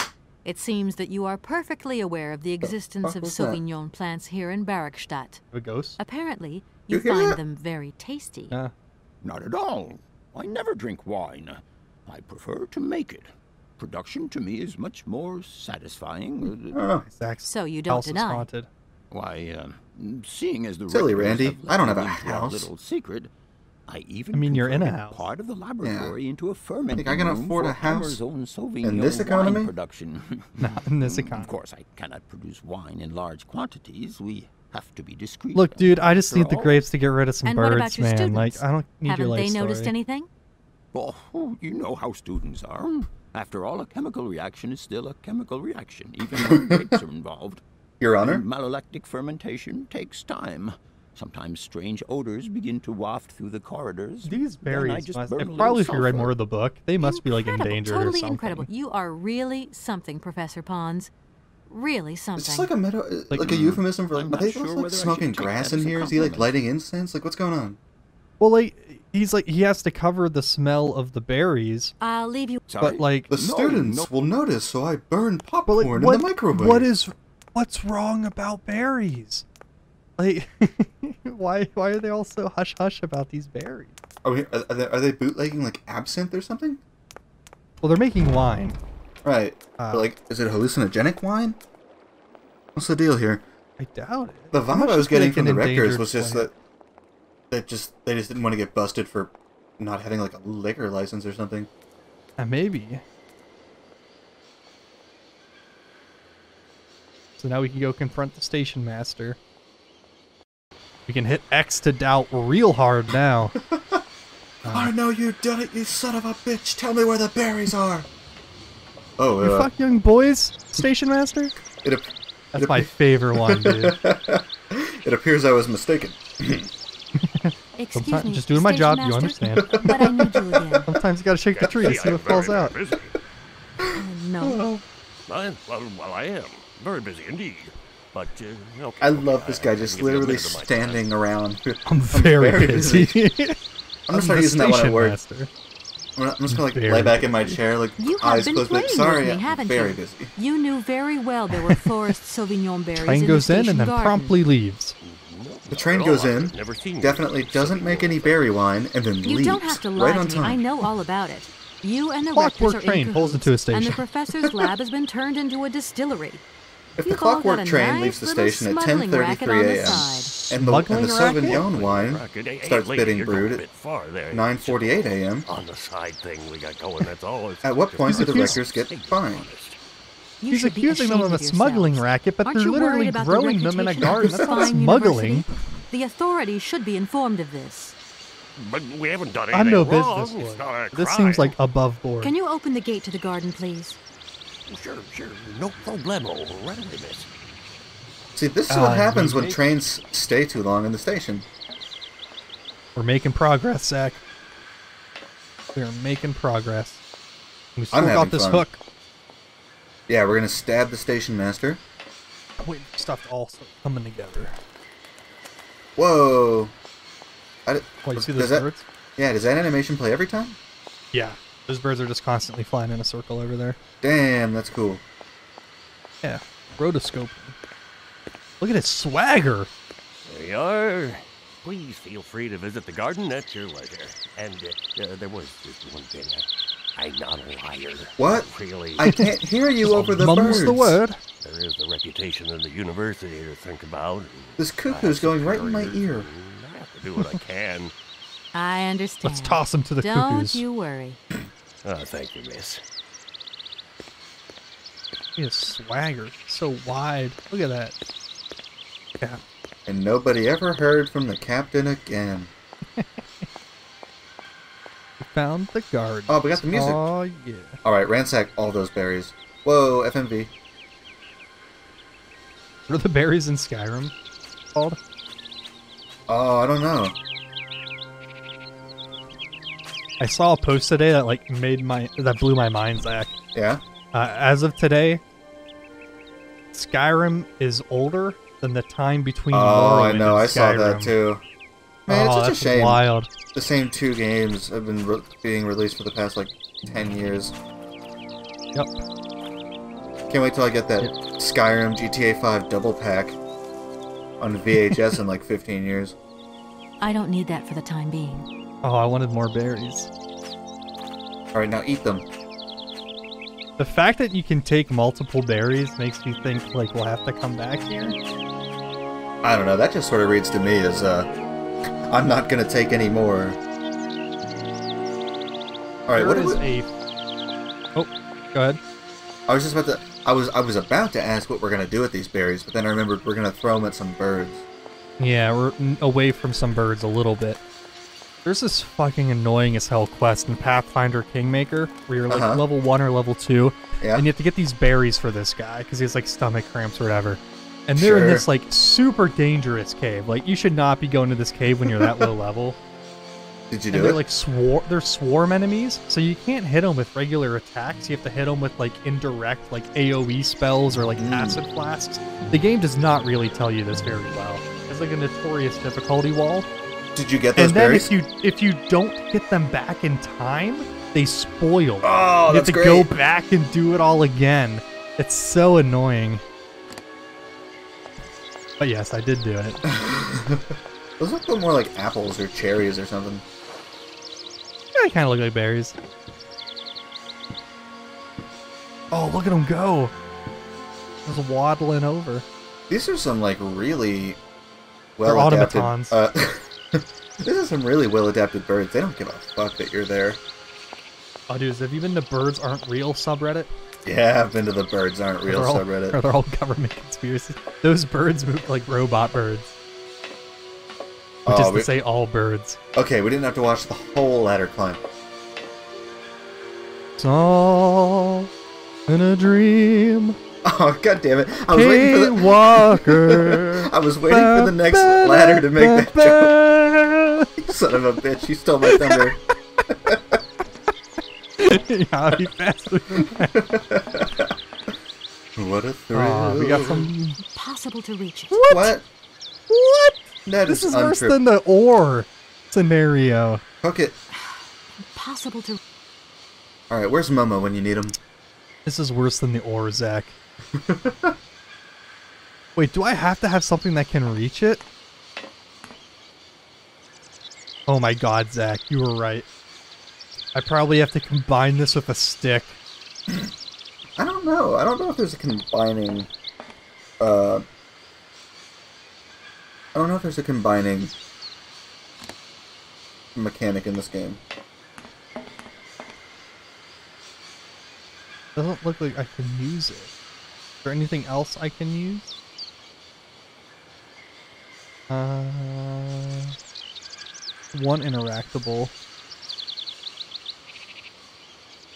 It seems that you are perfectly aware of the existence of Sauvignon plants here in Barrockstadt. A ghost? Apparently, you find them very tasty. Not at all. I never drink wine. I prefer to make it. Production to me is much more satisfying. So you don't deny? Haunted. Why, seeing as the silly Randy, I don't have a house. Little secret. I mean, you're in a house. Part of the laboratory into a fermenting I can afford a house in this economy? Production. Not in this economy. Of course, I cannot produce wine in large quantities. We have to be discreet. Look, dude, I just need the grapes to get rid of some birds, what about your man. students? Like, I don't need Haven't your life they story. noticed anything? Oh, you know how students are. After all, a chemical reaction is still a chemical reaction, even when grapes are involved. Your Honor? Malolactic fermentation takes time. Sometimes strange odors begin to waft through the corridors. These berries must, probably if you read more of the book, they must be like endangered or something. Incredible. You are really something, Professor Pons. Really something. Is this like a like a euphemism for like, are they like smoking grass in here? Is he like lighting incense? Like, what's going on? Well, like, he has to cover the smell of the berries. I'll leave you. But like, the students will notice, so I burn popcorn in the microwave. What's wrong about berries? Like, why are they all so hush hush about these berries? Are they bootlegging like absinthe or something? Well, they're making wine. Right. But like, is it hallucinogenic wine? What's the deal here? I doubt it. The vibe I was getting from the rectors was just that they just didn't want to get busted for not having like a liquor license or something. Maybe. So now we can go confront the station master. We can hit X to doubt real hard now. I know you did it, you son of a bitch. Tell me where the berries are. Oh, you fuck young boys, station master? That's my favorite one, dude. It appears I was mistaken. Excuse me, just doing my job, master, you understand. But I need you again. Sometimes you gotta shake the tree to see what falls out. No. Well, I am. Very busy indeed. But, okay, I love this guy just literally standing around. I'm very busy. I'm gonna start using that one at work. I'm just gonna like lay back in my chair, like eyes closed. Like, sorry, I'm very busy. You knew very well there were forest Sauvignon berries. Train goes in and then promptly leaves. The train goes in, definitely doesn't make any berry wine, and then leaves. You don't have to lie right on to time. me. I know all about it. You and the Clockwork rectors are train in pulls into a cahoots, station. and the professor's lab has been turned into a distillery. If the Clockwork train leaves the station at 10:33 a.m. and the Sauvignon wine starts getting brewed at 9:48 a.m., on the side thing we got going, that's all. At what point do the rectors get fined? He's accusing them of a smuggling racket, but they're literally growing them in a garden. That's not smuggling. The authorities should be informed of this. But we haven't done anything I'm no wrong. business. This seems like above board. Can you open the gate to the garden, please? Sure. No problemo. Right away, miss. See, this is what happens when trains stay too long in the station. We're making progress, Zach. We're making progress. We still got this hook. Yeah, we're gonna stab the station master. Wait, stuff to all start coming together. Whoa! You see those birds? Yeah, does that animation play every time? Yeah, those birds are just constantly flying in a circle over there. Damn, that's cool. Yeah, rotoscope. Look at his swagger. There you are. Please feel free to visit the garden at your leisure. And there was just one thing. I'm not a liar. What? Really. I can't hear you over the birds. Mum's the word. There is the reputation in the university to think about. This cuckoo's going right in my ear. I have to do what I can. I understand. Let's toss him to the Don't cuckoos. you worry. Oh, thank you, miss. He has swagger. So wide. Look at that. Yeah. And nobody ever heard from the captain again. We found the garden. Oh, we got the music. Oh, yeah. Alright, ransack all those berries. Whoa, FMV. What are the berries in Skyrim called? Oh, I don't know. I saw a post today that like that blew my mind, Zach. Yeah? As of today, Skyrim is older than the time between Morrowind I know. and I Skyrim. saw that too. Man, it's such a shame. Wild. The same two games have been being released for the past like 10 years. Yep. Can't wait till I get that Skyrim GTA 5 double pack on VHS in like 15 years. I don't need that for the time being. Oh, I wanted more berries. Alright, now eat them. The fact that you can take multiple berries makes me think like we'll have to come back here. I don't know, that just sort of reads to me as I'm not gonna take any more. Alright, what is a... Oh, go ahead. I was just about to... I was about to ask what we're gonna do with these berries, but then I remembered we're gonna throw them at some birds. Yeah, we're away from some birds a little bit. There's this fucking annoying as hell quest in Pathfinder Kingmaker where you're like level 1 or level 2, and you have to get these berries for this guy because he has like stomach cramps or whatever. And they're in this like super dangerous cave. Like you should not be going to this cave when you're that low level. Did you do they're it? Like they're swarm enemies, so you can't hit them with regular attacks. You have to hit them with like indirect like AoE spells or like acid flasks. The game does not really tell you this very well. It's like a notorious difficulty wall. Did you get those berries? And then if you don't get them back in time, they spoil. Oh, you have to great. go back and do it all again. It's so annoying. But yes, I did do it. Those look more like apples or cherries or something. Yeah, they kind of look like berries. Oh, look at them go. Just waddling over. These are some like really They're well-adapted... automatons. This is some really well-adapted birds. They don't give a fuck that you're there. Oh, dude, have you been to Birds Aren't Real subreddit? Yeah, I've been to the Birds Aren't Real subreddit. Or they're all government conspiracies. Those birds move like robot birds. Which is to say all birds. Okay, we didn't have to watch the whole ladder climb. It's all in a dream. Oh, god damn it. I was waiting for the... Walker. I was waiting for the next ladder to make that joke. You son of a bitch, you stole my thunder. Yeah, he faster than that. What a thrill. We got some... Possible to reach it. What? This is worse than the ore scenario. Hook it. Possible to... Alright, where's Momo when you need him? This is worse than the ore, Zach. Wait, do I have to have something that can reach it? Oh my god, Zach, you were right. I probably have to combine this with a stick. I don't know. I don't know if there's a combining... I don't know if there's a combining mechanic in this game. Doesn't look like I can use it. Is there anything else I can use? One interactable.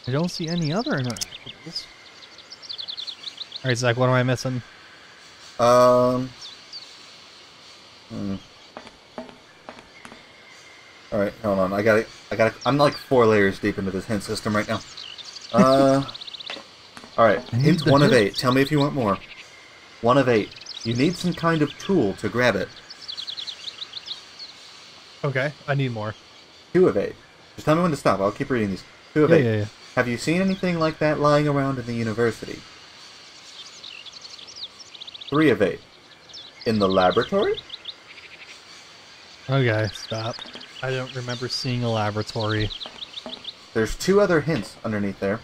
I don't see any other interactables. Alright, Zach, what am I missing? Alright, hold on. I'm like 4 layers deep into this hint system right now. Alright, hint 1 of 8. Tell me if you want more. 1 of 8. You need some kind of tool to grab it. Okay, I need more. 2 of 8. Just tell me when to stop. I'll keep reading these. 2 of 8. Yeah. Have you seen anything like that lying around in the university? 3 of 8. In the laboratory? Okay, stop. I don't remember seeing a laboratory. There's 2 other hints underneath there.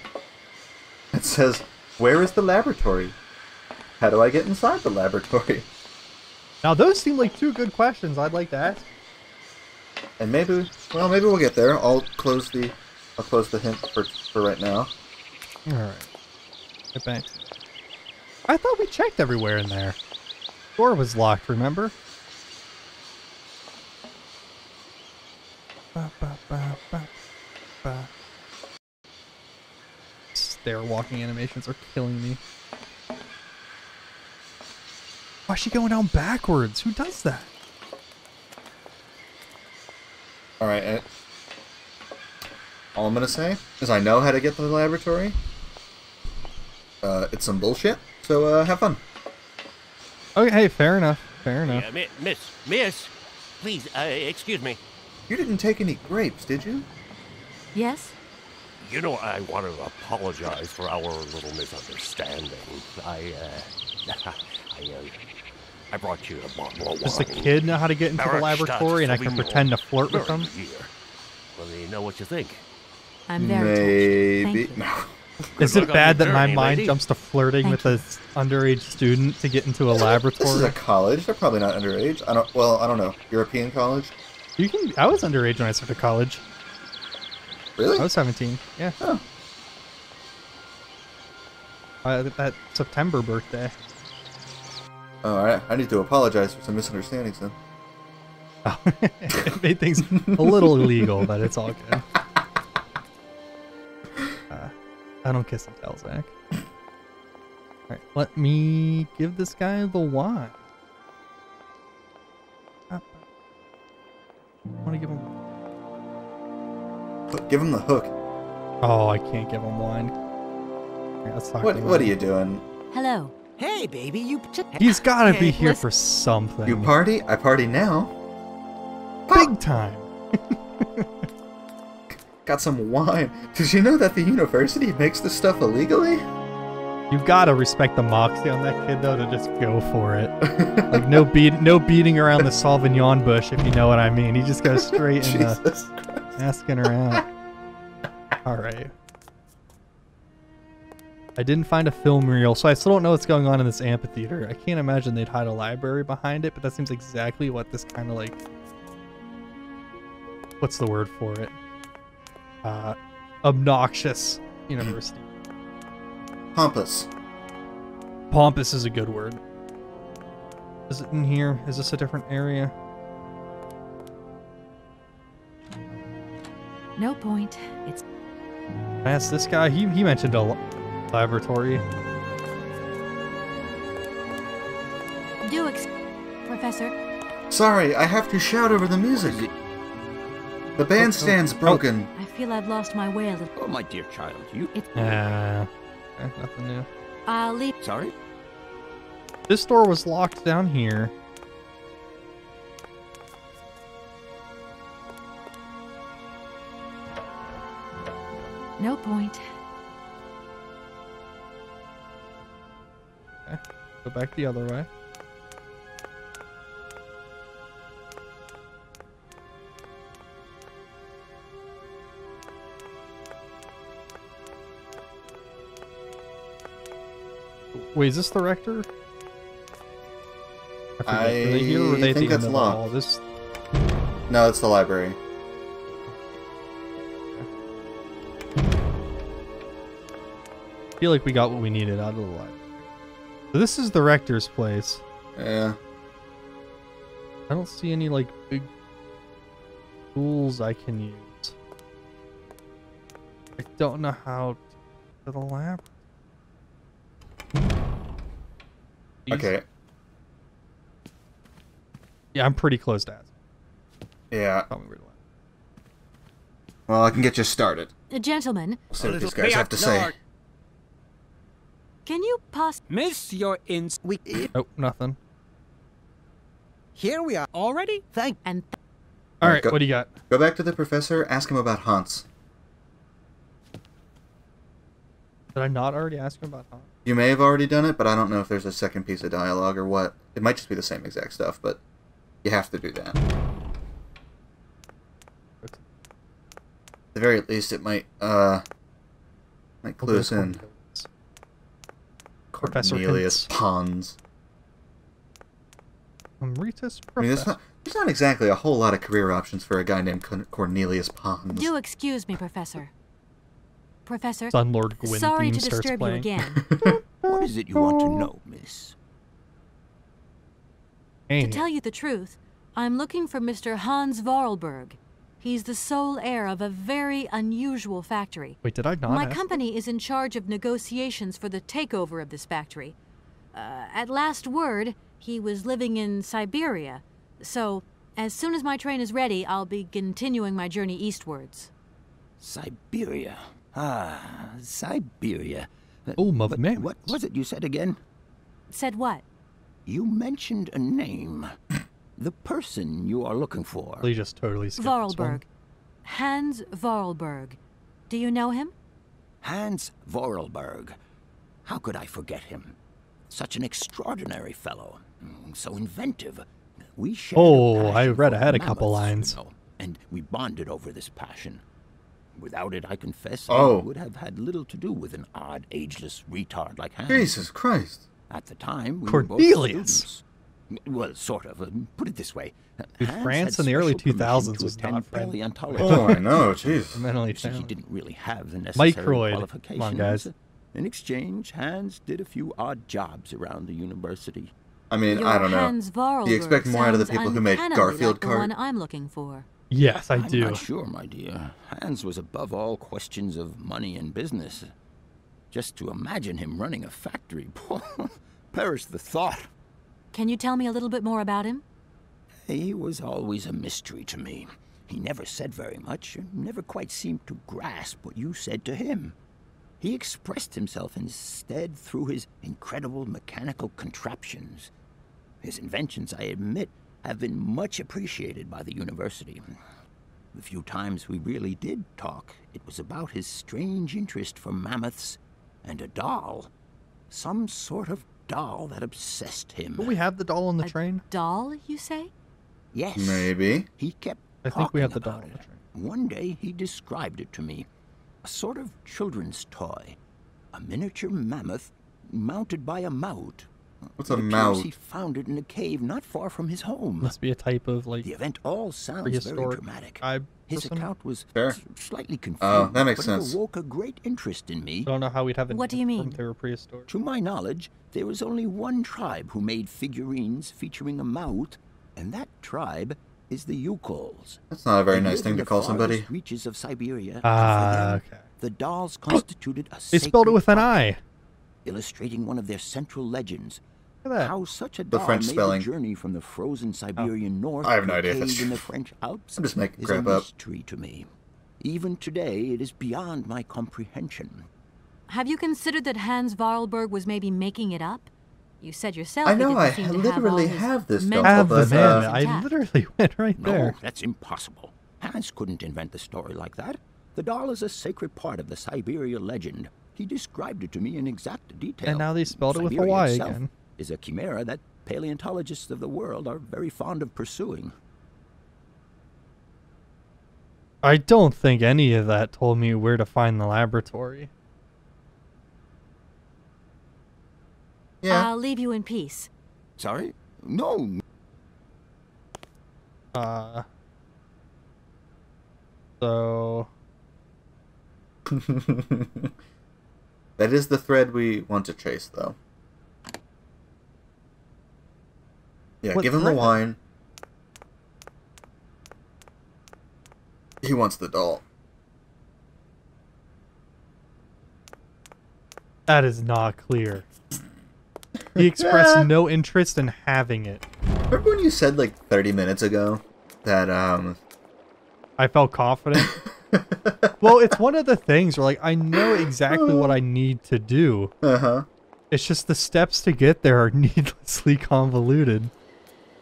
It says, where is the laboratory? How do I get inside the laboratory? Now those seem like 2 good questions I'd like to ask. And maybe we'll get there. I'll close the I'll close the hint for right now. Alright. Get back. I thought we checked everywhere in there. Door was locked, remember? Stair walking animations are killing me. Why is she going down backwards? Who does that? Alright, all I'm gonna say is I know how to get to the laboratory. It's some bullshit, so have fun. Okay, hey, fair enough. Fair enough. Yeah, miss, please, excuse me. You didn't take any grapes, did you? Yes? You know, I want to apologize for our little misunderstanding. I brought you a bottle of wine. Does the kid know how to get into the laboratory and I can pretend to flirt with him? Let me know what you think. I'm very touched. Thank you. No. Is it bad that my mind jumps to flirting with an underage student to get into a laboratory? This is a college. They're probably not underage. I don't know. European college? I was underage when I started college. Really? I was 17. Yeah. Oh. That September birthday. Oh, alright. I need to apologize for some misunderstandings then. Oh, it made things a little illegal, but it's all good. I don't kiss and tell, Zach. Alright, let me give this guy the wine. I want to give him... Give him the hook. Oh, I can't give him wine. Right, let's talk what are you doing? Hello. Hey, baby, you... He's gotta be here for something. You party? I party now. Big time. Got some wine. Did you know that the university makes this stuff illegally? You gotta respect the moxie on that kid, though, to just go for it. Like, no beating around the Sauvignon bush, if you know what I mean. He just goes straight into asking her out. Alright. I didn't find a film reel, so I still don't know what's going on in this amphitheater. I can't imagine they'd hide a library behind it, but that seems exactly what this kind of, like... What's the word for it? Obnoxious university. Pompous. Pompous is a good word. Is it in here? Is this a different area? No point. It's... I asked this guy. He mentioned a laboratory. Professor. Sorry, I have to shout over the music. The bandstand's broken. I feel I've lost my way a little. Oh, my dear child, you... Nothing new. I'll leave. Sorry? This door was locked down here. No point. Okay. Go back the other way. Wait, is this the rector? I Are they here or are they think at the that's end locked. of all this? No, it's the library. I feel like we got what we needed out of the library. So this is the rector's place. Yeah. I don't see any, like, big tools I can use. I don't know how to the lab. Okay. Yeah, I'm pretty close to asking. Yeah. Tell me where to lab. Well, I can get you started. Gentlemen. We'll see what these guys have to say. Can you Miss your Oh, nothing. Here we are. Already? Alright, what do you got? Go back to the professor, ask him about Hans. Did I not already ask him about Hans? You may have already done it, but I don't know if there's a second piece of dialogue or what. It might just be the same exact stuff, but you have to do that. At the very least, it might clue us in. Cornelius Pons. Emeritus I mean, Professor. there's not exactly a whole lot of career options for a guy named Cornelius Pons. Do excuse me, Professor. Professor. Sunlord Gwyn Sorry theme to starts disturb playing. you again. What is it you want to know, miss? Hey. To tell you the truth, I'm looking for Mr. Hans Vorarlberg. He's the sole heir of a very unusual factory. Wait, did I not My ask company is in charge of negotiations for the takeover of this factory. At last word, he was living in Syberia. So, as soon as my train is ready, I'll be continuing my journey eastwards. Siberia. Ah, Siberia. Oh, Mother Mammoth. What was it you said again? Said what? You mentioned a name. The person you are looking for. Please just totally skip this one. Vorarlberg. Hans Vorarlberg. Do you know him? Hans Vorarlberg. How could I forget him? Such an extraordinary fellow. So inventive. We shared I read ahead a couple lines. You know, and we bonded over this passion. Without it, I confess, Oh. I would have had little to do with an odd, ageless retard like Hans. Jesus Christ. At the time, we Cornelius. were both students. Well, sort of. Put it this way. Dude, Hans France had in the early special permission 2000s to was attend not friendly. paleontology. Oh, I know, jeez. Mentally You see, he challenged. didn't really have the necessary Microid. qualifications. Come on, guys. In exchange, Hans did a few odd jobs around the university. I mean, Your I don't know. Hans Vorarlberg Do you expect more out of the sounds people who made uncannily Garfield like the cart? one I'm looking for. Yes, I I'm do. not sure, my dear. Hans was above all questions of money and business. Just to imagine him running a factory, perish the thought. Can you tell me a little bit more about him? He was always a mystery to me. He never said very much, and never quite seemed to grasp what you said to him. He expressed himself instead through his incredible mechanical contraptions. His inventions, I admit, have been much appreciated by the university. The few times we really did talk, it was about his strange interest for mammoths and a doll. Some sort of doll that obsessed him. Don't we have the doll on the train? Doll, you say? Yes. Maybe. He kept I think we have the talking doll on about the it. train. One day he described it to me. A sort of children's toy. A miniature mammoth mounted by a mout. What's It a appears mout? He found it in a cave not far from his home. Must be a type of like The event all sounds very prehistoric dramatic. tribe His person. account was Fair. slightly confused, Oh, that makes but sense. it awoke a great interest in me. I don't know how we'd have it. What do you mean? If they were prehistoric. To my knowledge, there was only one tribe who made figurines featuring a mout, and that tribe is the Yukols. That's not a very They nice live thing in to the call somebody. farthest reaches of Siberia. Ah, and for them, okay. the dolls constituted a They spelled it sacred with an project, I. illustrating one of their central legends. Look at that. How such a The doll French made spelling. the journey from the frozen Siberian north I have no to a idea if that's cave in true. the French Alps I'm just making is crap a up. mystery to me. Even today, it is beyond my comprehension. Have you considered that Hans Vorarlberg was maybe making it up? You said yourself I he know, didn't I seem to literally have, all his have this mental doll, Have the but, man. faculties I intact. literally went right No, there. that's impossible. Hans couldn't invent the story like that. The doll is a sacred part of the Syberia legend. He described it to me in exact detail. And now they spelled it with a Siberia Y itself again. is a chimera that paleontologists of the world are very fond of pursuing. I don't think any of that told me where to find the laboratory. Yeah. I'll leave you in peace. Sorry? No. So That is the thread we want to chase, though. Yeah, What give him the thread? wine. He wants the doll. that is not clear. He expressed no interest in having it. Remember when you said like 30 minutes ago that I felt confident. Well, it's one of the things where like I know exactly what I need to do. Uh-huh. It's just the steps to get there are needlessly convoluted.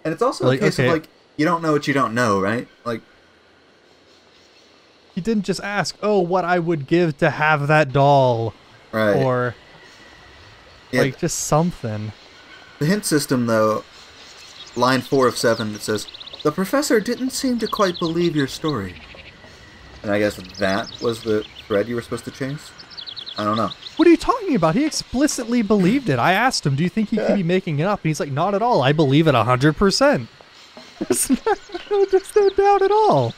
And it's also Like, a case okay. of like you don't know what you don't know, right? Like He didn't just ask, "Oh, what I would give to have that doll," right. or Yeah. like just something. The hint system, though, line 4 of 7, it says, "The professor didn't seem to quite believe your story." And I guess that was the thread you were supposed to chase? I don't know. What are you talking about? He explicitly believed it. I asked him, "Do you think he could be making it up?" And he's like, "Not at all. I believe it 100%." There's no doubt at all.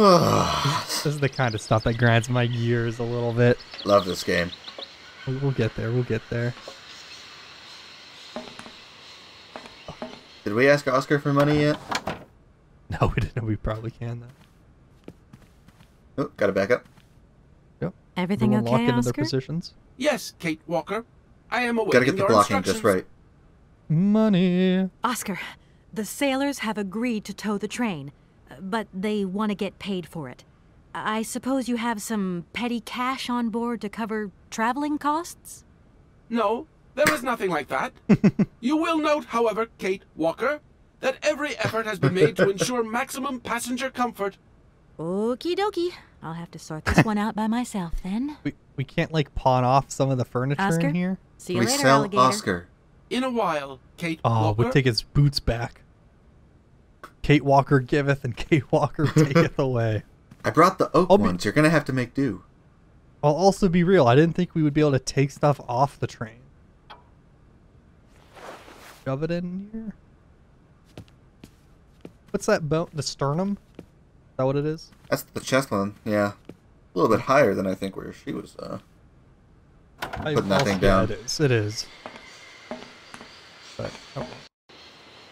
This is the kind of stuff that grinds my gears a little bit. Love this game. We'll get there. We'll get there. Did we ask Oscar for money yet? No, we didn't. We probably can, though. Oh, gotta back up. Yep. Everything Everyone okay, lock into Oscar? their positions. Yes, Kate Walker. I am awaiting Gotta get the your blocking instructions. just right. Money. Oscar, the sailors have agreed to tow the train, but they want to get paid for it. I suppose you have some petty cash on board to cover traveling costs? No, there is nothing like that. You will note, however, Kate Walker, that every effort has been made to ensure maximum passenger comfort. Okie dokie. I'll have to sort this one out by myself then. We can't like pawn off some of the furniture Oscar? in here. See you We later, sell alligator. Oscar. In a while, Kate Oh, Walker. we'll take his boots back. Kate Walker giveth and Kate Walker taketh away. I brought the oak ones. You're gonna have to make do. I'll also be real. I didn't think we would be able to take stuff off the train. Shove it in here. What's that bone? The sternum? Is that what it is? That's the chest one. Yeah, a little bit higher than I think where she was putting that thing down. Yeah, it is. It is. But, oh.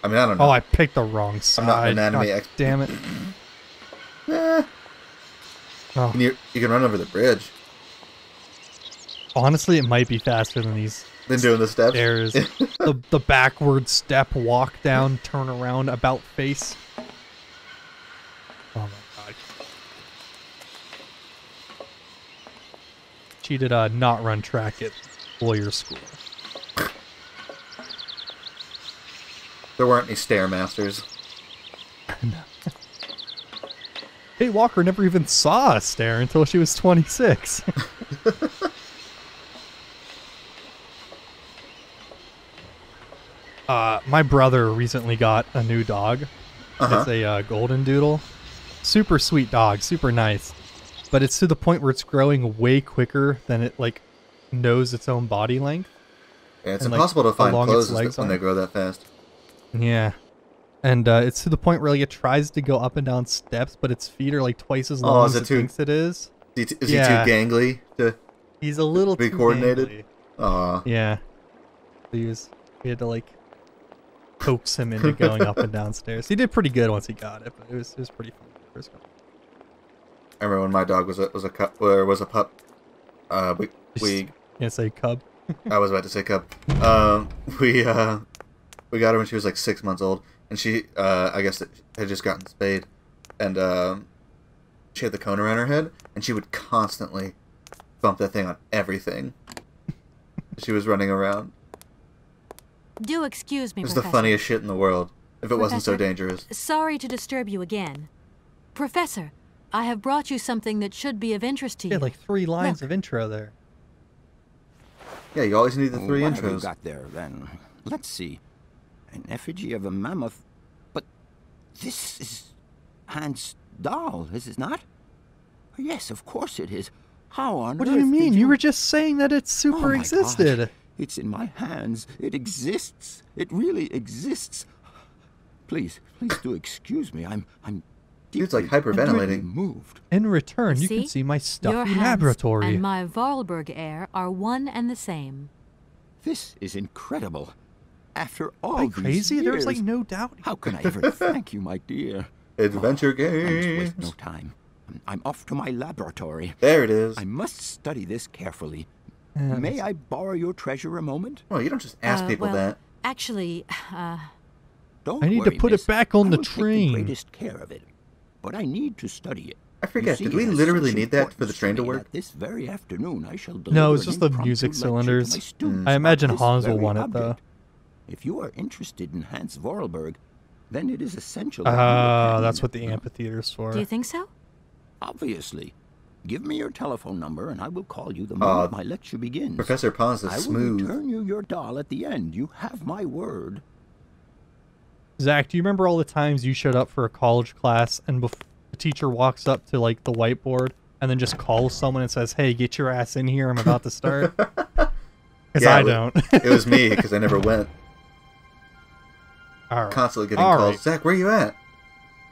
I mean, I don't know. Oh, I picked the wrong side. I'm not an anatomy God expert. damn it. Oh. You can run over the bridge. Honestly, it might be faster than these. Than doing the steps? Stairs. the backward step, walk down, turn around, about face. Oh my god. She did not run track at lawyer school. There weren't any Stairmasters. No. Kate Walker never even saw a stair until she was 26. My brother recently got a new dog. It's a golden doodle. Super sweet dog, super nice. But it's to the point where it's growing way quicker than it like knows its own body length. Yeah, it's and, impossible to find clothes legs when they grow that fast. Yeah. And it's to the point where like it tries to go up and down steps, but its feet are like twice as long as it thinks it is. Is he too gangly to He's a little be too coordinated? gangly. Aw. Yeah. We had to like coax him into going up and down stairs. He did pretty good once he got it, but it was pretty fun. First couple. I remember when my dog was a pup. We can't say cub. I was about to say cub. We got her when she was like 6 months old, and she I guess had just gotten spayed, and she had the cone around her head, and she would constantly bump that thing on everything. She was running around. Do excuse me, It was Professor. the funniest shit in the world, if it wasn't so Professor, dangerous. Sorry to disturb you again. Professor, I have brought you something that should be of interest to you. Yeah, like 3 lines of intro there. Yeah, you always need the 3 What have you intros. got there, then? Let's see. An effigy of a mammoth. But this is Hans' doll, is it not? Yes, of course it is. How on earth What do you mean? did You were just saying that it super my existed. God. It's in my hands. It exists. It really exists. Please do excuse me. I'm Dude's like deeply hyperventilating. moved. In return, you can see my Your stuffy Hans laboratory. and my Vorarlberg heir are one and the same. This is incredible. After all Are you these crazy? years, There's like no doubt. How can I ever thank you, my dear? Adventure I must games. waste no time. I'm off to my laboratory. There it is. I must study this carefully. Yeah, May I borrow your treasure a moment? Well, you don't just ask people well, that. Actually, Don't I need to worry, put miss. it back on I the will take train. the greatest care of it. But I need to study it. I forget, You did see, we it has literally such need that for the importance train to me work? that This very afternoon I shall deliver No, it's an just the impromptu music lecture to cylinders. my students I imagine about this Hans will very want it, though. object. If you are interested in Hans Vorarlberg, then it is essential that you attend. That's what the amphitheater's for. do you think so? Obviously. Give me your telephone number and I will call you the moment my lecture begins. Professor Pons is I will smooth. return you your doll at the end. You have my word. Zach, do you remember all the times you showed up for a college class and the teacher walks up to like the whiteboard and then just calls someone and says, "Hey, get your ass in here. I'm about to start." Because I don't. It was me because I never went. All right. Constantly getting All calls. right. Zach, where you at?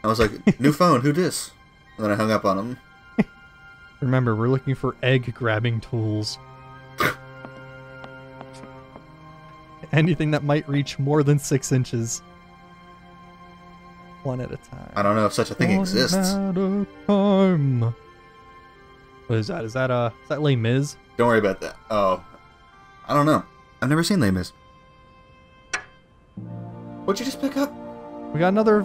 I was like, new phone. Who dis? And then I hung up on him. Remember, we're looking for egg-grabbing tools. Anything that might reach more than 6 inches. One at a time. I don't know if such a thing exists. One at a time. What is that? Is that Les Mis? Don't worry about that. Oh. I don't know. I've never seen Les Mis. What'd you just pick up? We got another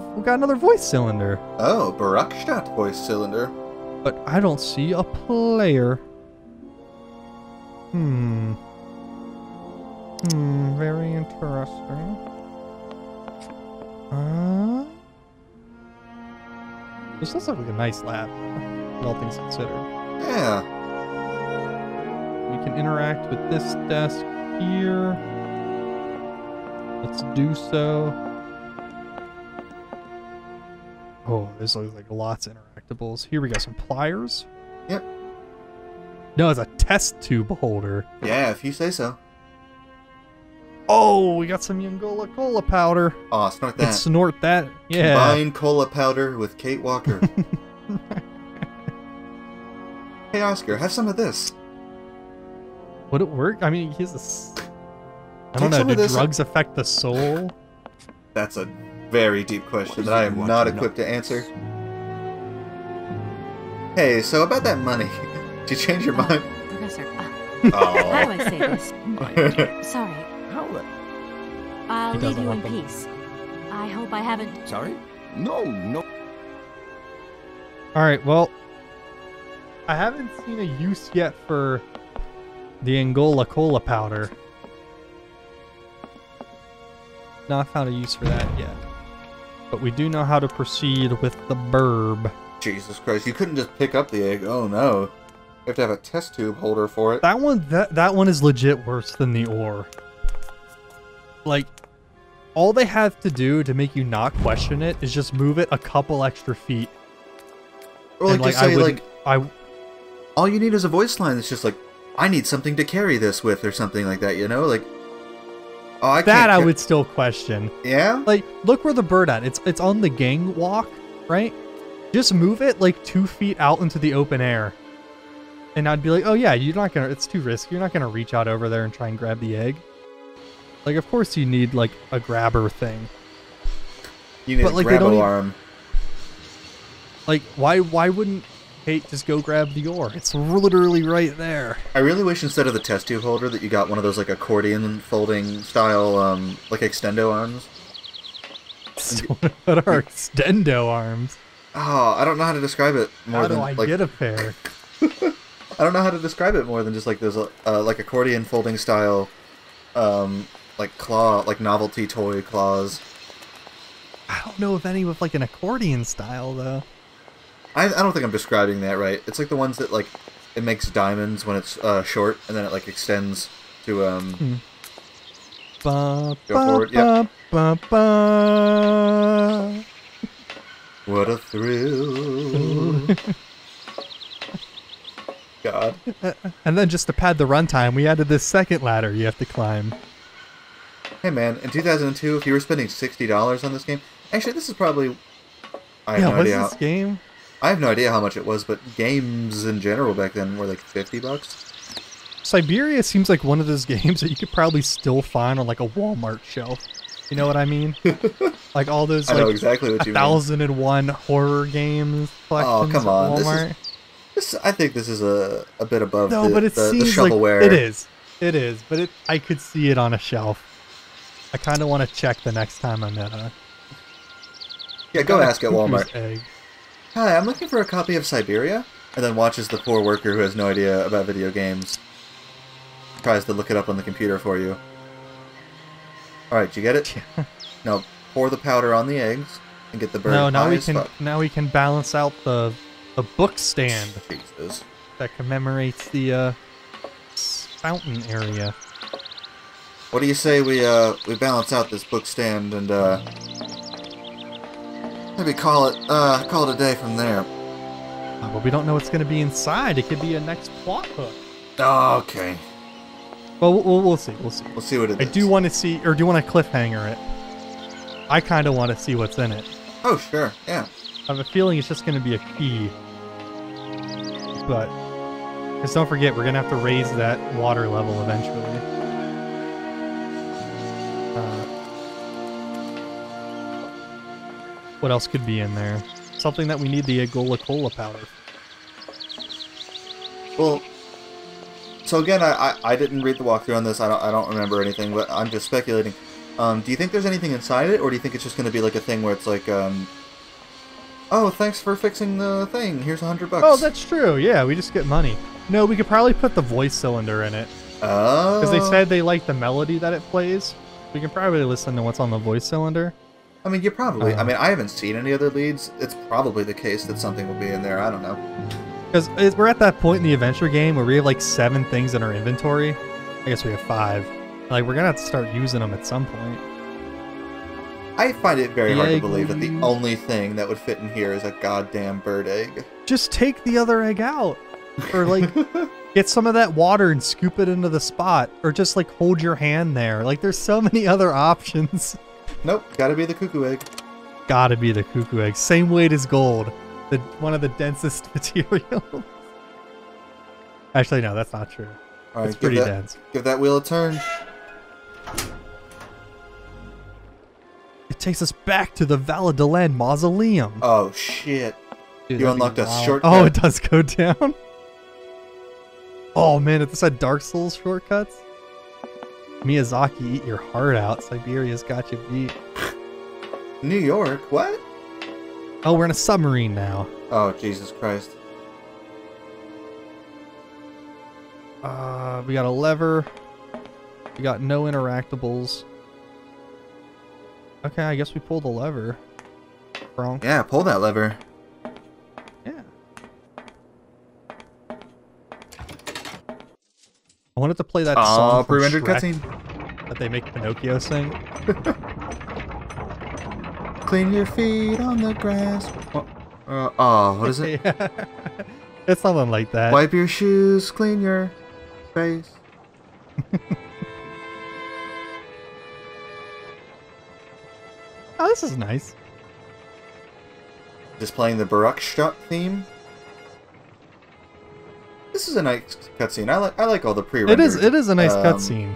voice cylinder. Oh, Barrockstadt voice cylinder. But I don't see a player. Very interesting. This looks like a nice lab, all things considered. Yeah. We can interact with this desk here. Let's do so. Oh, this looks like lots of interactables. Here we go, some pliers. Yep. No, it's a test tube holder. Yeah, if you say so. Oh, we got some Yangola cola powder. Oh, snort that. Let's snort that. Yeah. Combine cola powder with Kate Walker. Hey, Oscar, have some of this. Would it work? I mean, he's a... I don't know, do drugs affect the soul? That's a very deep question that I am not equipped to answer. Hey, so about that money, did you change your mind? Professor, oh. How do I say this? Sorry. I'll leave you in peace. I hope I haven't... Sorry? No. Alright, well... I haven't seen a use yet for the Angola cola powder. Not found a use for that yet. But we do know how to proceed with the burb. Jesus Christ, you couldn't just pick up the egg. Oh no. You have to have a test tube holder for it. That one is legit worse than the ore. Like, all they have to do to make you not question it is just move it a couple extra feet. Or like, just say, all you need is a voice line that's just like, I need something to carry this with, or something like that, you know? Like, oh, I would still question. Yeah? Like, look where the bird at. It's on the gang walk, right? Just move it like 2 feet out into the open air. And I'd be like, oh yeah, it's too risky. You're not gonna reach out over there and try and grab the egg. Like, of course you need, like, a grabber thing. You need a grabber arm. Like, why wouldn't Kate just go grab the ore? It's literally right there. I really wish instead of the test tube holder that you got one of those, like, accordion folding style, like, extendo arms. So what are extendo arms? Oh, I don't know how to describe it more than, how do I get a pair? I don't know how to describe it more than just, like, those, like, accordion folding style, like claw, like novelty toy claws. I don't know of any with like an accordion style though. I don't think I'm describing that right. It's like the ones that like it makes diamonds when it's short and then it like extends to go forward. Yep. What a thrill. God. And then just to pad the runtime, we added this second ladder you have to climb. Hey man, in 2002, if you were spending $60 on this game, actually this is probably, I have no idea this game? I have no idea how much it was, but games in general back then were like $50. Syberia seems like one of those games that you could probably still find on like a Walmart shelf. You know what I mean? Like all those like I know exactly what you 1001 horror games collections. Oh come on, Walmart. I think this is a bit above the shovelware. Like, it is, but I could see it on a shelf. I kind of want to check the next time I'm at Yeah, go ask at Walmart. Egg. Hi, I'm looking for a copy of Syberia, and then watches the poor worker who has no idea about video games. Tries to look it up on the computer for you. Alright, did you get it? Now, pour the powder on the eggs, and get the bird. No, now we can balance out the book stand. Jesus. That commemorates the fountain area. What do you say we balance out this book stand and maybe call it a day from there? Well, we don't know what's going to be inside. It could be a next plot hook. Oh, okay. Well, we'll see. We'll see. We'll see what it is. I do want to see, or do you want to cliffhanger it? I kind of want to see what's in it. Oh, sure. Yeah. I have a feeling it's just going to be a key. But, just don't forget, we're going to have to raise that water level eventually. What else could be in there? Something that we need the Agola Cola powder. Well, so again, I didn't read the walkthrough on this. I don't remember anything, but I'm just speculating. Do you think there's anything inside it, or do you think it's just going to be like a thing where it's like, oh, thanks for fixing the thing. Here's $100. Oh, that's true. Yeah, we just get money. No, we could probably put the voice cylinder in it. Oh. Because they said they like the melody that it plays. We can probably listen to what's on the voice cylinder. I mean, you probably... I mean, I haven't seen any other leads. It's probably the case that something will be in there. I don't know. Because we're at that point in the adventure game where we have like 7 things in our inventory. I guess we have 5. Like, we're going to have to start using them at some point. I find it very hard to believe that the only thing that would fit in here is a goddamn bird egg. Just take the other egg out. Or, like, get some of that water and scoop it into the spot. Or just, like, hold your hand there. Like, there's so many other options. Nope, gotta be the cuckoo egg. Gotta be the cuckoo egg. Same weight as gold. One of the densest materials. Actually, no, that's not true. All right, it's pretty dense. Give that wheel a turn. It takes us back to the Valladolid Mausoleum. Oh, shit. Dude, you unlocked a shortcut. Oh, it does go down? Oh, man, if this had Dark Souls shortcuts. Miyazaki, eat your heart out. Syberia's got you beat. New York? What? Oh, we're in a submarine now. Oh, Jesus Christ. We got a lever. We got no interactables. Okay, I guess we pull the lever. Wrong. Yeah, pull that lever. Yeah. I wanted to play that song from pre-rendered Shrek cutscene that they make Pinocchio sing. Clean your feet on the grass. What is it? Yeah. It's something like that. Wipe your shoes, clean your face. Oh, this is nice. Just playing the Barrockstadt theme. This is a nice cutscene. I like all the pre-rendered. It is a nice cutscene.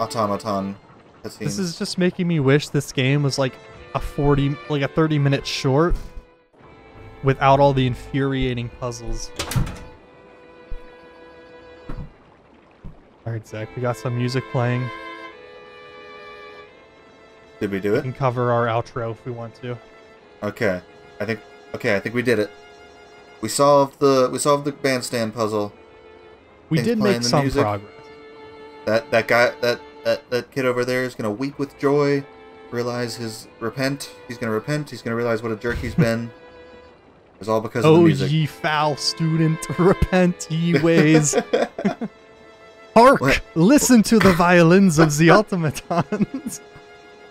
Automaton cutscenes. This is just making me wish this game was like a 30-minute short without all the infuriating puzzles. All right, Zach, we got some music playing. Did we do it? We can cover our outro if we want to. Okay, I think we did it. We solved the bandstand puzzle. We did make some progress. That guy, that kid over there is gonna weep with joy. Realize He's gonna repent. He's gonna realize what a jerk he's been. It's all because of the music. Oh, ye foul student, repent ye ways. Hark! Listen to the violins of the automatons.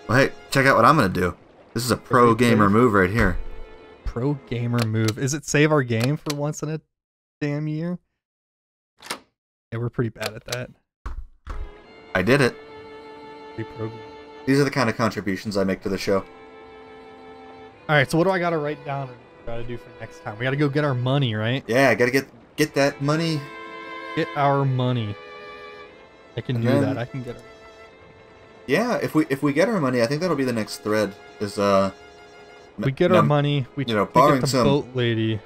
Well, hey, check out what I'm gonna do. This is a pro gamer move right here. Pro gamer move. Is it save our game for once in a damn year? Yeah, we're pretty bad at that. I did it. Pretty pro. These are the kind of contributions I make to the show. Alright, so what do I gotta write down and gotta do for next time? We gotta go get our money, right? Yeah, gotta get that money. Get our money. I can do that. I can get it. Yeah, if we get our money, I think that'll be the next thread. Is we get our money. We barring get the some boat lady.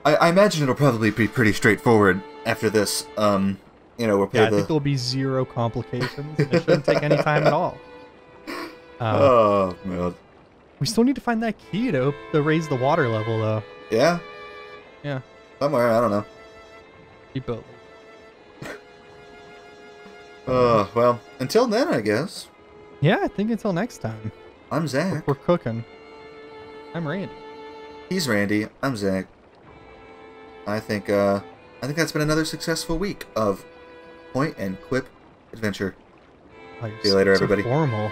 I imagine it'll probably be pretty straightforward after this. We'll pay I think there'll be 0 complications. It shouldn't take any time at all. Oh man. We still need to find that key to raise the water level, though. Yeah. Yeah. Somewhere, I don't know. Keep boat. Well, until then, I guess. Yeah, I think until next time. I'm Zach. We're cooking. I'm Randy. He's Randy. I'm Zach. I think that's been another successful week of Point and Quip Adventure. Oh, see you later, everybody. Formal.